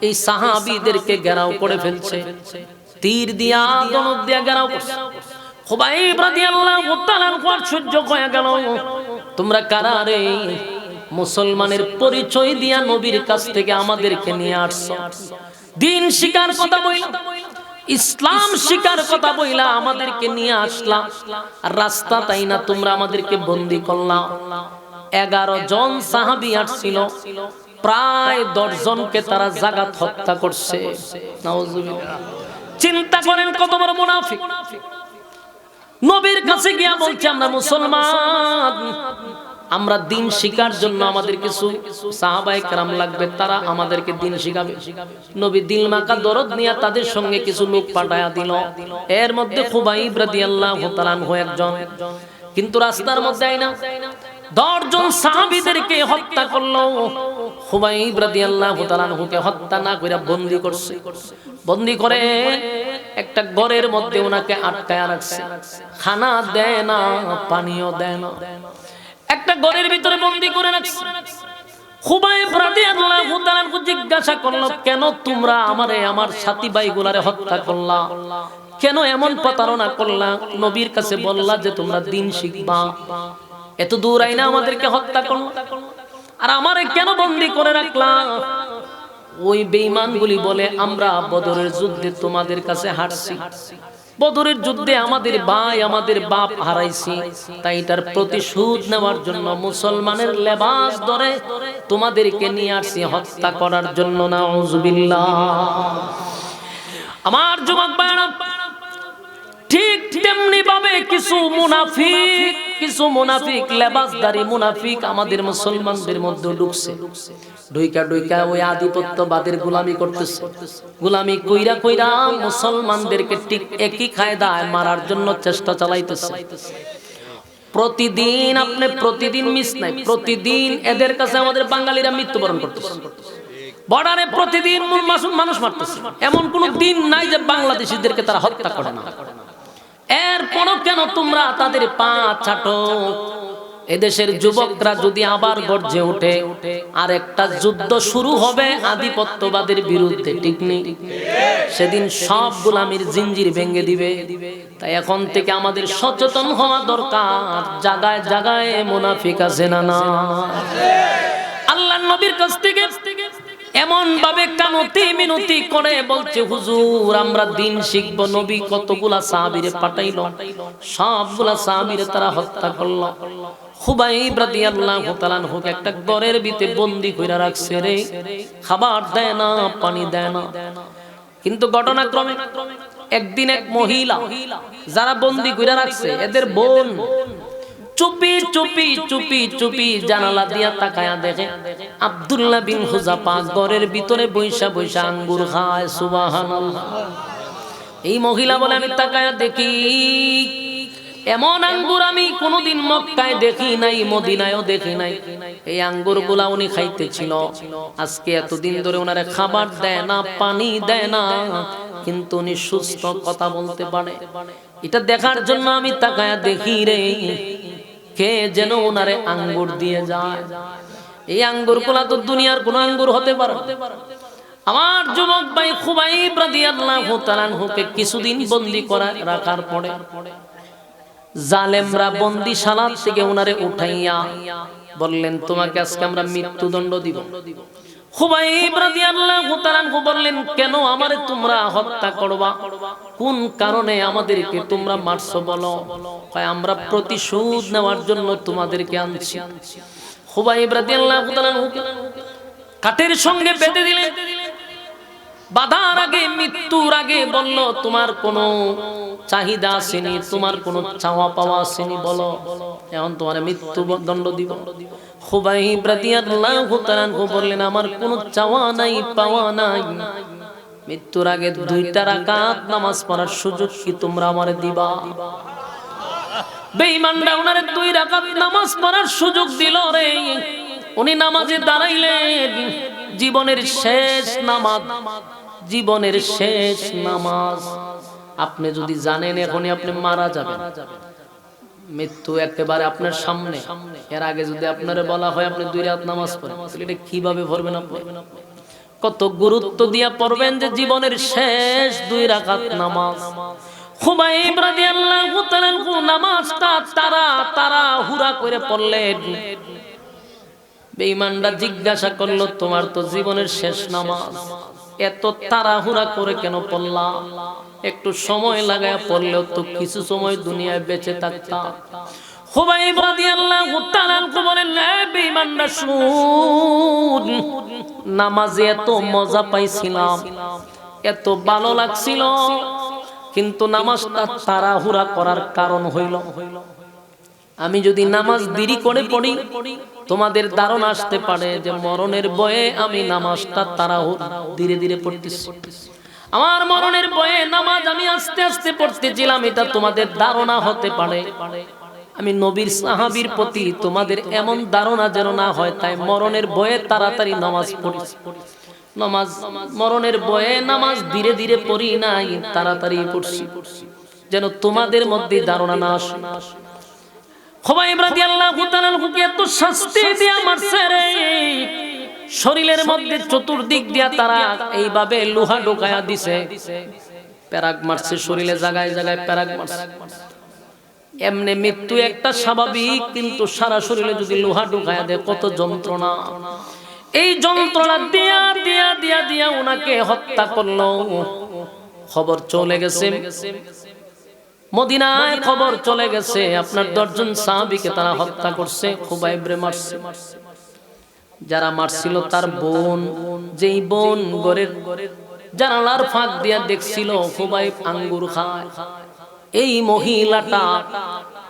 এই সাহাবীদেরকে ঘেরাও করে ফেলছে, তীর দিয়া ধনুক দিয়া ঘেরাও করছে। খুবাইব রাদিয়াল্লাহু তাআলা আনহু সহ্য হয়ে গেল, তোমরা কারা রে? মুসলমানের পরিচয় দিয়া নবীর কাছ থেকে আমাদেরকে নিয়ে আসছো, দিন শিকার কথা বইলা, ইসলাম শিকার কথা বইলা আমাদেরকে নিয়ে আসলা, আর রাস্তা তাই না তোমরা আমাদেরকে বন্দী করলা। 11 জন সাহাবী আসছিল, প্রায় 10 জনকে তারা জাগাত হত্যা করছে। নাউজুবিল্লাহ। চিন্তা করেন কত বড় মুনাফিক। নবীর কাছে গিয়া বলছে, আমরা মুসলমান, আমরা দিন শিকার জন্য আমাদের কিছু সাহাবায়ে কেরাম লাগবে, তারা আমাদেরকে দিন শিখাবে। নবী দিল মাকা দরদ নিয়ে তাদের সঙ্গে কিছু লোক পাঠায়া দিল। এর মধ্যে খুবাইব রাদিয়াল্লাহু তাআলা আনহু একজন। কিন্তু রাস্তার মধ্যে আইনা 10 জন সাহাবীদেরকে হত্যা করলো। খুবাইব রাদিয়াল্লাহু তাআলা আনহুকে হত্যা না কইরা বন্দী করছে। বন্দী করে একটা ঘরের মধ্যে ওনাকে আটকায়া রাখছে, খানা দেয় না, পানিও দেয় না, একটা ঘরের ভিতরে বন্দী করে রাখছে। খুবাইব রাদিয়াল্লাহু তাআলা আনহু জিজ্ঞাসা করলো, কেন তোমরা আমারে, আমার সাথী ভাইগুলারে হত্যা করলা? কেন এমন প্রতারণা করলা? নবীর কাছে বললা যে তোমরা দিন শিখবা, এত দূর আইনা আমাদেরকে হত্যা করলা, আর আমারে কেন বন্দী করে রাখলা? ওই বেঈমানগুলি বলে, আমরা বদরের যুদ্ধে তোমাদের কাছে হারছি, বদরের যুদ্ধে আমাদের ভাই আমাদের বাপ হারাইছি, তাই এটার প্রতিশোধ নেওয়ার জন্য মুসলমানের লেবাস ধরে তোমাদেরকে নিয়ে আসছি হত্যা করার জন্য। নাউজুবিল্লাহ। আমার যুবক ভাইরা, ঠিক তেমনি ভাবে কিছু মুনাফিক লেবাসদারি মুনাফিক আমাদের মুসলমানদের মধ্যে ঢুকছে। ঢুইকা ওই আধিপত্যবাদের গোলামি করতেছে। গোলামি কইরা মুসলমানদেরকে ঠিক একই কায়দায় মারার জন্য চেষ্টা চালাইতেছে। প্রতিদিন মিস নাই, প্রতিদিন এদের কাছে আমাদের বাঙালিরা মৃত্যুবরণ করতেছে। বর্ডারে প্রতিদিন মানুষ মারতেছে, এমন কোন দিন নাই যে বাংলাদেশিদেরকে তারা হত্যা করে না। এরপরও কেন তোমরা তাদের পা চাটো? এদেশের যুবকরা যদি আবার গর্জে ওঠে, আর একটা যুদ্ধ শুরু হবে আধিপত্যবাদের বিরুদ্ধে, ঠিক নেই? সেদিন সব গোলামির জিঞ্জির ভেঙে দিবে। তাই এখন থেকে আমাদের সচেতন হওয়া দরকার। জায়গায় জায়গায় মুনাফিক আছে না? আল্লাহর নবীর কাছ থেকে এমন ভাবে কানতি মিনতি করে বলছে, হুজুর আমরা দিন শিখব। নবী কতগুলা সাহাবীরে পাঠাইলো, সবগুলা সাহাবীরে তারা হত্যা করলো। খুবাইব রাদিয়াল্লাহু তাআলা আনহুকে একটা ঘরের ভিতরে বন্দী কইরা রাখছে রে, খাবার দেয় না, পানি দেয় না। কিন্তু ঘটনাক্রমে একদিন এক মহিলা যারা বন্দী কইরা রাখছে, এদের বোন চুপি চুপি চুপি চুপি জানালা দিয়া তাকায়া দেখে আব্দুল্লাহ বিন হুযাফা ঘরের ভিতরে বৈশা বৈশা আঙ্গুর খায়। সুবহানাল্লাহ। এই মহিলা বলে, আমি তাকায়া দেখি এমন আঙ্গুর আমি কোনোদিন মক্কায় দেখি নাই, মদিনায়ও দেখি নাই। এই আঙ্গুর গুলা উনি খাইতেছিল। আজকে এতদিন ধরে ওনারে খাবার দেয় না, পানি দেয় না, কিন্তু উনি সুস্থ, কথা বলতে পারে। এটা দেখার জন্য আমি তাকায়া দেখি রে, কে যেন ওনারে আঙ্গুর দিয়ে যায়। এই আঙ্গুর গুলা তো দুনিয়ার কোন আঙ্গুর হতে পারে। আমার যুবক ভাই খুবাইব রাদিয়াল্লাহু তাআলা আনহুকে কিছুদিন বন্দী করা রাখার পরে জালেমরা বন্দিশালা থেকে ওনারে উঠাইয়া বললেন, তোমাকে আজকে আমরা মৃত্যুদণ্ড দিব। খুবাইব রাদিয়াল্লাহু তাআলা আনহু বললেন, কেন আমারে তোমরা হত্যা করবা? কোন কারণে আমাদেরকে তোমরা মারছো বলো? কয়, আমরা প্রতিশোধ নেওয়ার জন্য তোমাদেরকে আনছি। খুবাইব রাদিয়াল্লাহু তাআলা আনহু কাঠের সঙ্গে বেঁধে দিলেন। বাধার আগে, মৃত্যুর আগে বলল, তোমার কোন চাহিদা আসেনি, তোমার কোন চাওয়া পাওয়া আসেনি, বলো, এখন তোমার মৃত্যু দণ্ড দিব। খুবাইব রাদিয়াল্লাহু তাআলা আনহু বললেন, আমার কোন চাওয়া নাই, পাওয়া নাই, মৃত্যুর আগে 2টা রাকাত নামাজ পড়ার সুযোগ কি তোমরা আমারে দিবা? বেঈমানরা ওনারে 2 রাকাত নামাজ পড়ার সুযোগ দিল রে। উনি নামাজে দাঁড়াইলেন, জীবনের শেষ নামাজ, জীবনের শেষ নামাজ। আপনি যদি জানেন এখনই আপনি মারা যাবেন, মৃত্যু একেবারে আপনার সামনে, এর আগে যদি আপনারে বলা হয় আপনি 2 রাকাত নামাজ পড়েন, তাহলে এটা কিভাবে পড়বেন? আপনি কত গুরুত্ব দিয়া পড়বেন যে জীবনের শেষ 2 রাকাত নামাজ। খুবাইব রাদিয়াল্লাহু তাআলা নামাজটা তাড়াহুড়া করে পড়লেন। বেঈমানরা জিজ্ঞাসা করলো, তোমার তো জীবনের শেষ নামাজ, এত তাড়াহুড়া করে কেন পড়লা? একটু সময় লাগায় পড়লেও তো কিছু সময় দুনিয়ায় বেঁচে থাকতাম। খুবাইব রাদিয়াল্লাহু তাআলা বলেন, বেঈমানরা শুন, নামাজে এত মজা পাইছিলাম, এত ভালো লাগছিল, কিন্তু নামাজটা তাড়াহুড়া করার কারণ হইল, আমি যদি নামাজ দেরি করে পড়ি তোমাদের ধারণা আসতে পারে যে মরণের ভয়ে আমি নামাজটা তাড়াহুড়া ধীরে ধীরে পড়তেছি। আমার মরণের ভয়ে নামাজ আমি আস্তে আস্তে পড়তেছিলাম, এটা তোমাদের ধারণা হতে পারে। আমি নবীর সাহাবীর প্রতি তোমাদের এমন ধারণা যেন না হয়, তাই মরণের ভয়ে তাড়াতাড়ি নামাজ পড়েছি। নামাজ মরণের ভয়ে নামাজ ধীরে ধীরে পড়ি নাই, তাড়াতাড়ি পড়ছি, যেন তোমাদের মধ্যে ধারণা না আসে। খুবাইব রাদিয়াল্লাহু তাআলা আনহুকে এত শাস্তি দিয়া মারছে রে, শরীরের মধ্যে চতুর্দিক দিয়া তারা এইভাবে লোহা ঢোকায়া দিছে, প্যারাক মারছে শরীরে, জায়গায় জায়গায় প্যারাক মারছে। এমনি মৃত্যু একটা স্বাভাবিক, কিন্তু সারা শরীরে যদি লোহা ঢোকায়া দেয় কত যন্ত্রণা। এই যন্ত্রণা দিয়া দিয়া দিয়া দিয়া ওনাকে হত্যা করলো। খবর চলে গেছে মদিনায়, খবর চলে গেছে আপনার 10 জন সাহাবীকে তারা হত্যা করছে, খুবাইবরে মারছে। যারা মারছিল তার বোন, যেই বোন ঘরের জানালার ফাঁক দিয়া দেখছিল খুবাইব আঙ্গুর খায়, এই মহিলাটা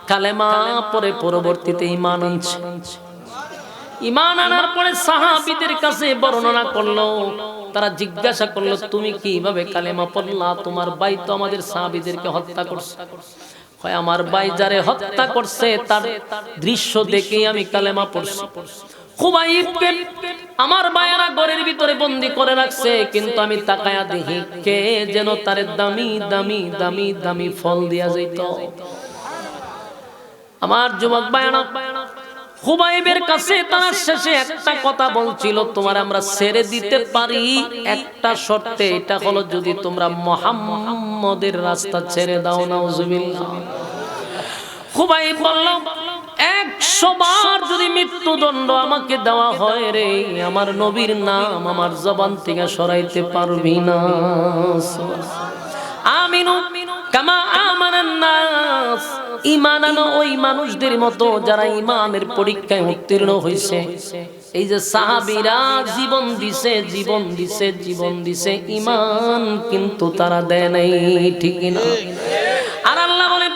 কালেমা পরে পরবর্তীতে ঈমান আনছে। ঈমান আনার পরে সাহাবীদের কাছে বর্ণনা করলো, তারা জিজ্ঞাসা করলো, তুমি কিভাবে কালেমা পড়লা? তোমার ভাই তো আমাদের সাহাবীদেরকে হত্যা করছে। হয় আমার ভাই যারে হত্যা করছে তার দৃশ্য দেখে আমি কালেমা পড়ছি। খুবাইবকে আমার ভাইয়েরা ঘরের ভিতরে বন্দী করে রাখছে, কিন্তু আমি তাকায়া দেখি কে যেন তারে দামি দামি দামি দামি ফল দিয়া যাইত। আমার যুবক ভাইয়েরা, খুবাইবের কাছে তারা শেষে একটা কথা বলছিল, তোমার আমরা ছেড়ে দিতে পারি একটা শর্তে, এটা হলো যদি তোমরা মুহাম্মদের রাস্তা ছেড়ে দাও। নাউজুবিল্লাহ। খুবাইব বলল, 100 বার যদি মৃত্যুদণ্ড আমাকে দেওয়া হয় রে, আমার নবীর নাম আমার জবান থেকে সরাইতে পারবি না। আমিনু কামা আমানান নাস, ঈমান আনো ওই মানুষদের মতো যারা ঈমানের পরীক্ষায় উত্তীর্ণ হয়েছে। এই যে সাহাবীরা জীবন দিছে, জীবন দিছে, জীবন দিছে, ঈমান কিন্তু তারা দেয় নাই, ঠিক না? আর আল্লাহ বলেন,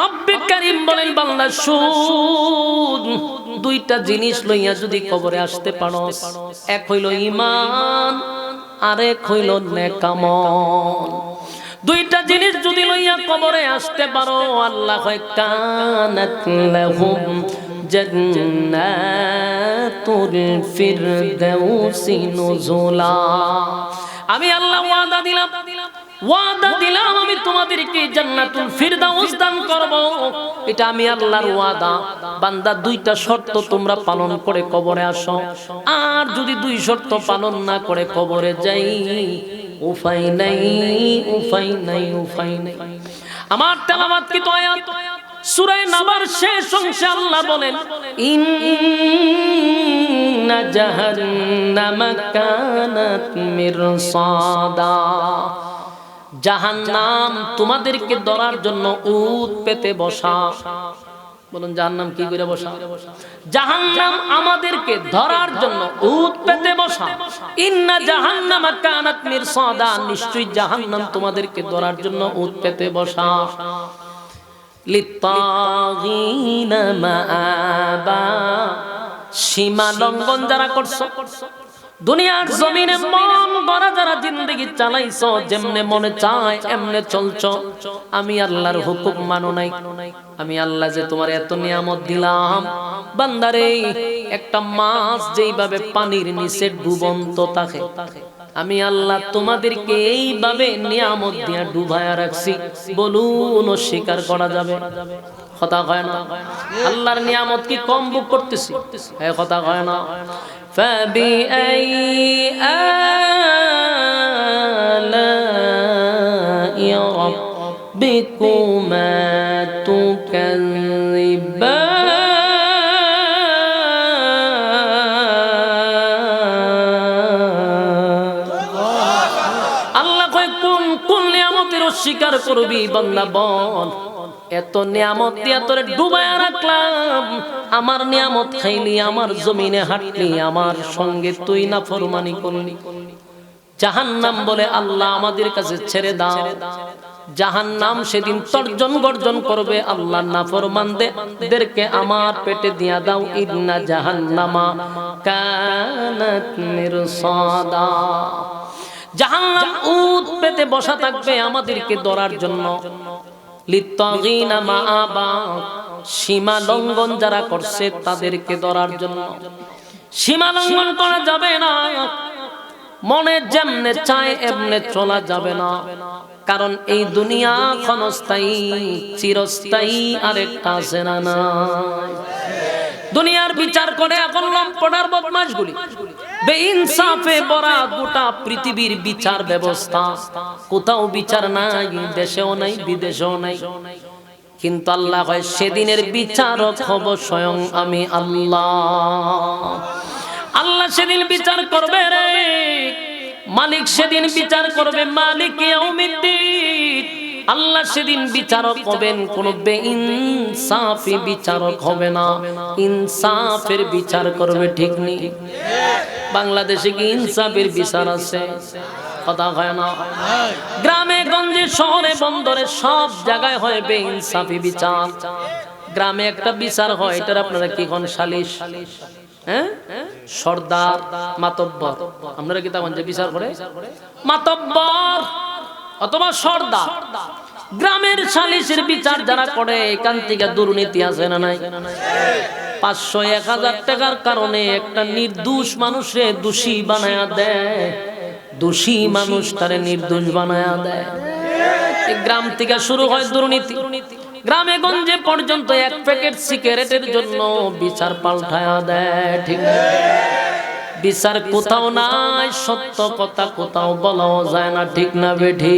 রব্বে কারীম বলেন, বান্দা শুন, দুইটা জিনিস লইয়া যদি কবরে আসতে পারো, এক হইল ঈমান, আরেক হইল নেক আমল। দুইটা জিনিস যদি লইয়া কবরে আসতে পারো, আল্লাহ কয় কানাত লাহুম জান্নাতুল ফিরদাউসি নুজুলা। আমি আল্লাহ ওয়াদা দিলাম আমি তোমাদেরকে জান্নাতুল ফিরদাউস দান করব। এটা আমি আল্লাহর ওয়াদা। বান্দা দুইটা শর্ত তোমরা পালন করে কবরে আসো, আর যদি দুই শর্ত পালন না করে কবরে যাই, উপায় নাই, উপায় নাই, উপায় নাই। আমার তেলাওয়াত কি তো আয়াত সূরা নাবার শেষ অংশে আল্লাহ বলেন, ইন্না জাহান্নামা কানাত মিরসাদা। জাহান্নাম তোমাদেরকে ধরার জন্য উট পেতে বসা। বলুন জাহান্নাম কি করে বসা? জাহান্নাম আমাদেরকে ধরার জন্য উট পেতে বসা। ইন্না জাহান্নামা কানাত মিরসাদা, নিশ্চয়ই জাহান্নাম তোমাদেরকে ধরার জন্য উট পেতে বসা। লিত্তাগিনা মাআবা, সীমা লঙ্ঘন যারা করছো, দুনিয়ার জমিনে মন গড়া যারা জিন্দেগি চালাইছো, যেমনে মনে চায় এমনে চলছো, আমি আল্লাহর হুকুম মানো নাই। আমি আল্লাহ যে তোমার এত নিয়ামত দিলাম, বান্দারে একটা মাছ যেইভাবে পানির নিচে ডুবন্ত থাকে, আমি আল্লাহ তোমাদেরকে এইভাবে নিয়ামত দিয়া ডুবায়া রাখছি। বলুন অস্বীকার করা যাবে? কথা হয় না। আল্লাহর নিয়ামত কি কম ভোগ করতেছি? এই কথা হয় না। فبأي آلاء ربكما تكذبان। আল্লাহ কয় কোন নিয়ামতের অস্বীকার করবি বান্দা বল। এত নিয়ামত দিয়া তোরে ডুবায়া রাখলাম, আমার নিয়ামত খাইলি, আমার জমিনে হাঁটলি, আমার সঙ্গে তুই নাফরমানি করলি। জাহান্নাম বলে আল্লাহ আমাদের কাছে ছেড়ে দাও। জাহান্নাম সেদিন তর্জন গর্জন করবে, আল্লাহ নাফরমানদেরকে আমার পেটে দিয়া দাও। ইন্না জাহান্নামা কানাত মিরসাদা। জাহান্নাম উট পেতে বসা থাকবে আমাদেরকে ধরার জন্য। লিত্তাগিনা মাআবা, সীমা লঙ্ঘন যারা করছে তাদেরকে ধরার জন্য। সীমা লঙ্ঘন করা যাবে না, মনে যেমনে চায় এমনে চলা যাবে না, কারণ এই দুনিয়া ক্ষণস্থায়ী, চিরস্থায়ী আরেকটা আছে না নাই? দুনিয়ার বিচার করে এখন লম্পটার বদমাশগুলি, বেইনসাফে ভরা গোটা পৃথিবীর বিচার ব্যবস্থা। কোথাও বিচার নাই, দেশেও নাই, বিদেশেও নাই। কিন্তু আল্লাহ হয় সেদিনের বিচারক হব স্বয়ং আমি আল্লাহ। আল্লাহ সেদিন বিচার করবে রে, মালিক সেদিন বিচার করবে, মালিক ইয়াউমিদ্দিন। আল্লাহ সেদিন বিচারক হবেন, কোন বেইনসাফি বিচারক হবে না, ইনসাফের বিচার করবে। ঠিক নেই? বাংলাদেশে কি ইনসাফের বিচার আছে? কথা হয় না। গ্রামে গঞ্জে শহরে বন্দরে সব জায়গায় হয় বেইনসাফি বিচার। গ্রামে একটা বিচার হয়, এটার আপনারা কি কোন সালিশ? হ্যাঁ, সর্দার মাতব্বর, আপনারা কি তখন যে বিচার করে মাতব্বর অথবা সর্দার। গ্রামের সালিশের বিচার যারা করে, এখান থেকে দুর্নীতি আছে না নাই? 500-1000 টাকার কারণে একটা নির্দোষ মানুষে দোষী বানায়া দেয়, দোষী মানুষ তারে নির্দোষ বানায়া দেয়। এই গ্রাম থেকে শুরু হয় দুর্নীতি। গ্রামে গঞ্জে পর্যন্ত এক প্যাকেট সিগারেটের জন্য বিচার পাল্টায়া দেয়। ঠিক বিচার কোথাও নাই, সত্য কথা কোথাও বলাও যায় না। ঠিক না বেঠি?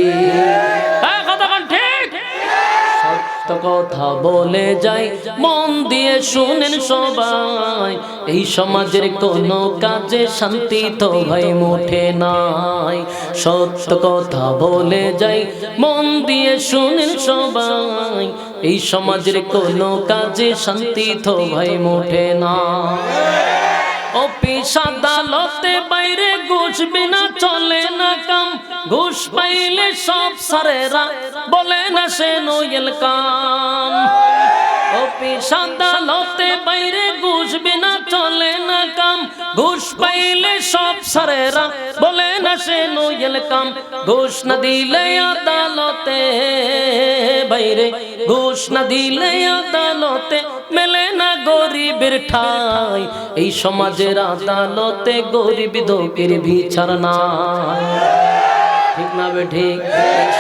সত্য সত্য কথা বলে যাই, মন দিয়ে শুনেন সবাই, এই সমাজের কোনো কাজে শান্তি তো ভাই মোটে নাই। সত্য কথা বলে যাই, মন দিয়ে শুনেন সবাই, এই সমাজের কোনো কাজে শান্তি তো ভাই মোটে না। অফিস আদালতে বাইরে ঘুষ বিনা চলে না কাম, ঘুষ পাইলে সব সারেরা বলে না সে নোয়েল কাম। অফিস আদালতে বাইরে ঘুষ বিনা চলে না কাম, ঘুষ পাইলে সব সারেরা বলে না সে নোয়েল কাম। ঘুষ না দিলে আদালতে বাইরে, ঘুষ না দিলে আদালতে মেলে না গরিবের ঠাই, এই সমাজের আদালতে গরিব দুঃখীর বিচার নাই। ঠিক না বে ঠিক?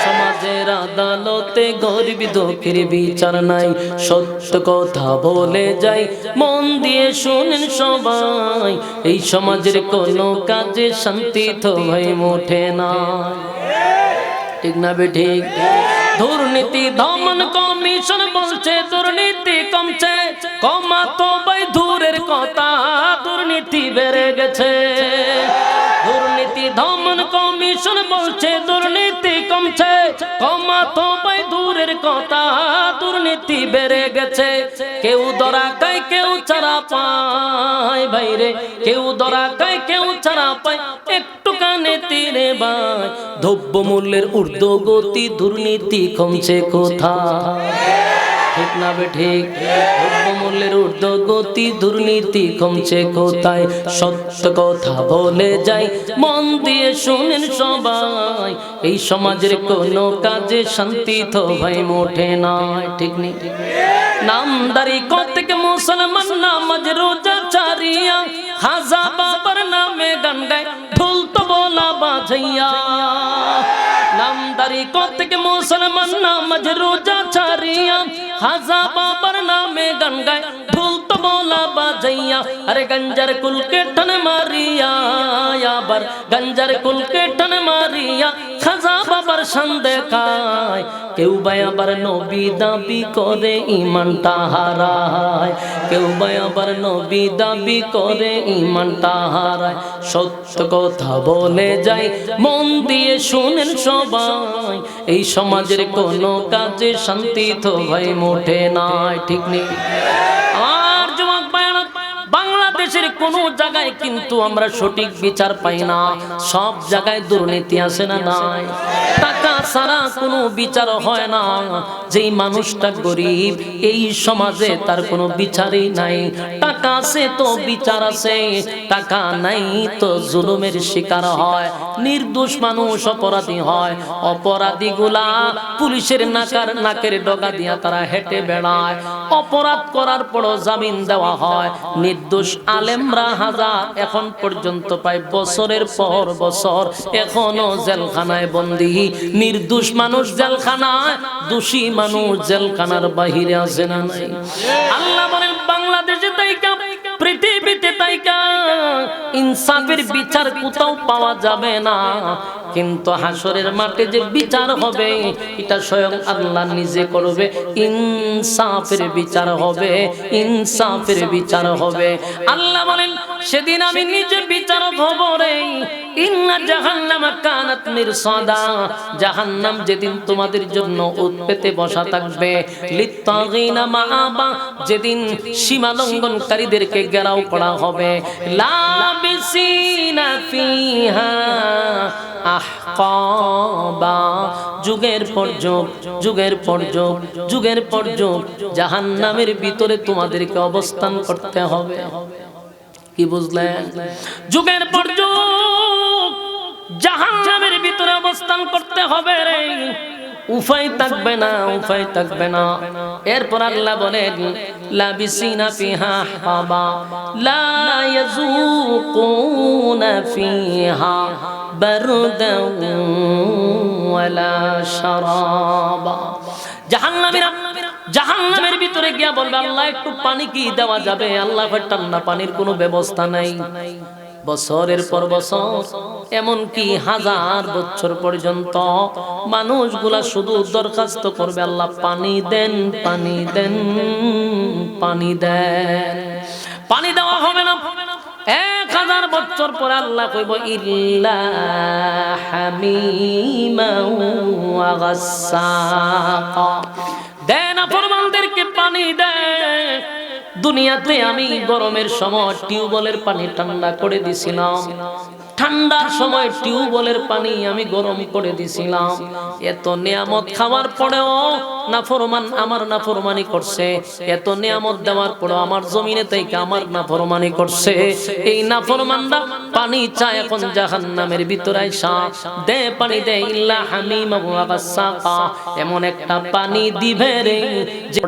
সমাজের আদালতে গরিব দুঃখীর বিচার নাই। সত্য কথা বলে যাই, মন দিয়ে শুনেন সবাই, এই সমাজের কোনো কাজে শান্তি তো ভাই মোটে না। ঠিক না বে ঠিক? দুর্নীতি দমন কমিশন বলছে দুর্নীতি কমছে, কমা তো ভাই দূরের কথা, দুর্নীতি বেড়ে গেছে। দুর্নীতি দমন কমিশন বলছে দুর্নীতি কমছে, কমা তো ভাই দূরের কথা, দুর্নীতি বেড়ে গেছে। কেউ ধরা খায় কেউ ছাড়া পায় ভাইরে, কেউ ধরা খায় কেউ ছাড়া পায়, একটু কানে তীরে ভাই। দ্রব্য মূল্যের ঊর্ধ্বগতি, দুর্নীতি কমছে কোথায়? ঠিক না বে ঠিক? দ্রব্যমূল্যের ঊর্ধ্বগতি, দুর্নীতি কমছে কোথায়? সত্য কথা বলে যাই, মন দিয়ে শুনেন সবাই, এই সমাজের কোনো কাজে শান্তি তো ভাই মোটে নাই। ঠিক নেই? নামদারি কতক মুসলমান নামাজ রোজা ছাড়িয়া, খাজা বাবার নামে গান গায় ঢোল তো বলা বাজাইয়া। নামদারি কতক মুসলমান নামাজ রোজা ছাড়িয়া, খাজা বাবার নামে গান গায় ঢোল তো বলা বাজাইয়া। আরে গঞ্জার কুলকে ঠন মারিয়া, আবার গঞ্জার কুলকে ঠন মারিয়া খাজা বাবার শান দেখায়। কেউ ভাই আবার নবী দাবি করে ঈমানটা হারায়, কেউ ভাই আবার নবী দাবি করে ঈমানটা হারায়। সত্য কথা বলে যাই, মন দিয়ে শুনেন সবাই, এই সমাজের কোনো কাজে শান্তি তো ভাই মোটে নাই। ঠিক নেই? আর যুবক ভাইরা, বাংলাদেশের কোন জায়গায় কিন্তু আমরা সঠিক বিচার পাই না, সব জায়গায় দুর্নীতি আছে না নাই? টাকা ছাড়া কোনো বিচার হয় না। যেই মানুষটা গরিব, এই সমাজে তার কোনো বিচারই নাই। টাকা আছে তো বিচার আছে, টাকা নাই তো জুলুমের শিকার হয়। নির্দোষ মানুষ অপরাধী হয়, অপরাধীগুলা পুলিশের নাকের ডগা দিয়া তারা হেঁটে বেড়ায়। অপরাধ করার পরও জামিন দেওয়া হয়। নির্দোষ আলেমরা হাজার এখন পর্যন্ত পায় বছরের পর বছর এখনো জেলখানায় বন্দী। নির্দোষ মানুষ জেলখানায়, দোষী মানুষ জেলখানার বাহিরে আছে না নাই? আল্লাহ বলেন বাংলাদেশে তাইকা, পৃথিবীতে তাইকা ইনসাফের বিচার কোথাও পাওয়া যাবে না, কিন্তু হাসরের মাঠে যে বিচার হবে এটা স্বয়ং আল্লাহ নিজে করবে। ইনসাফের বিচার হবে, ইনসাফের বিচার হবে। আল্লাহ বলেন সেদিন আমি নিজে বিচারক হব রে। ইন্না জাহান্নামা কানাত মিরসাদা, জাহান্নাম যেদিন তোমাদের জন্য উৎ পেতে বসা থাকবে। লিত্তাগিনা মাআবা, যেদিন সীমা লঙ্ঘনকারীদেরকে ঘেরাও করা হবে। লাবিসিনা ফিহা আহকাবা, যুগের পর যুগ, যুগের পর যুগ, যুগের পর যুগ জাহান্নামের ভিতরে তোমাদেরকে অবস্থান করতে হবে। কি বুঝলেন? যুগের পর যুগ জাহান্নামের ভিতরে অবস্থান করতে হবে রে, উপায় থাকবে না, উপায় থাকবে না। এরপর আল্লাহ বলেন লাবিসিনা ফিহা আহকাবা লা ইয়াযুকুনা ফিহা বারদান ওয়ালা শারাবা। জাহান্নামের ভিতরে গিয়া বলবে আল্লাহ একটু পানি কি দেওয়া যাবে? আল্লাহ ঠান্ডা পানির কোনো ব্যবস্থা নাই। বছরের পর বছর, এমনকি হাজার বছর পর্যন্ত মানুষগুলা শুধু দরখাস্ত করবে, আল্লাহ পানি দেন, পানি দেন, পানি দেন। পানি দেওয়া হবে না। 1000 বছর পরে আল্লাহ কইব ইল্লা হামিমা ওয়া গাসসাকা, দেন নাফরমানদেরকে পানি দেন। দুনিয়াতে আমি গরমের সময় টিউবওয়েলের পানি ঠান্ডা করে দিছিলাম, ঠান্ডার সময় টিউবওয়েলের পানি আমি গরম করে দিছিলাম। এত নিয়ামত খাওয়ার পরেও নাফরমান আমার নাফরমানি করছে, এত নিয়ামত দেওয়ার পরেও আমার জমিনে থেকে আমার নাফরমানি করছে। এই নাফরমানরা পানি চায় এখন জাহান্নামের ভিতরে আইসা, দে পানি দে, ইল্লা হামিমা ওয়া গাসসাকা, এমন একটা পানি দিবে রে যে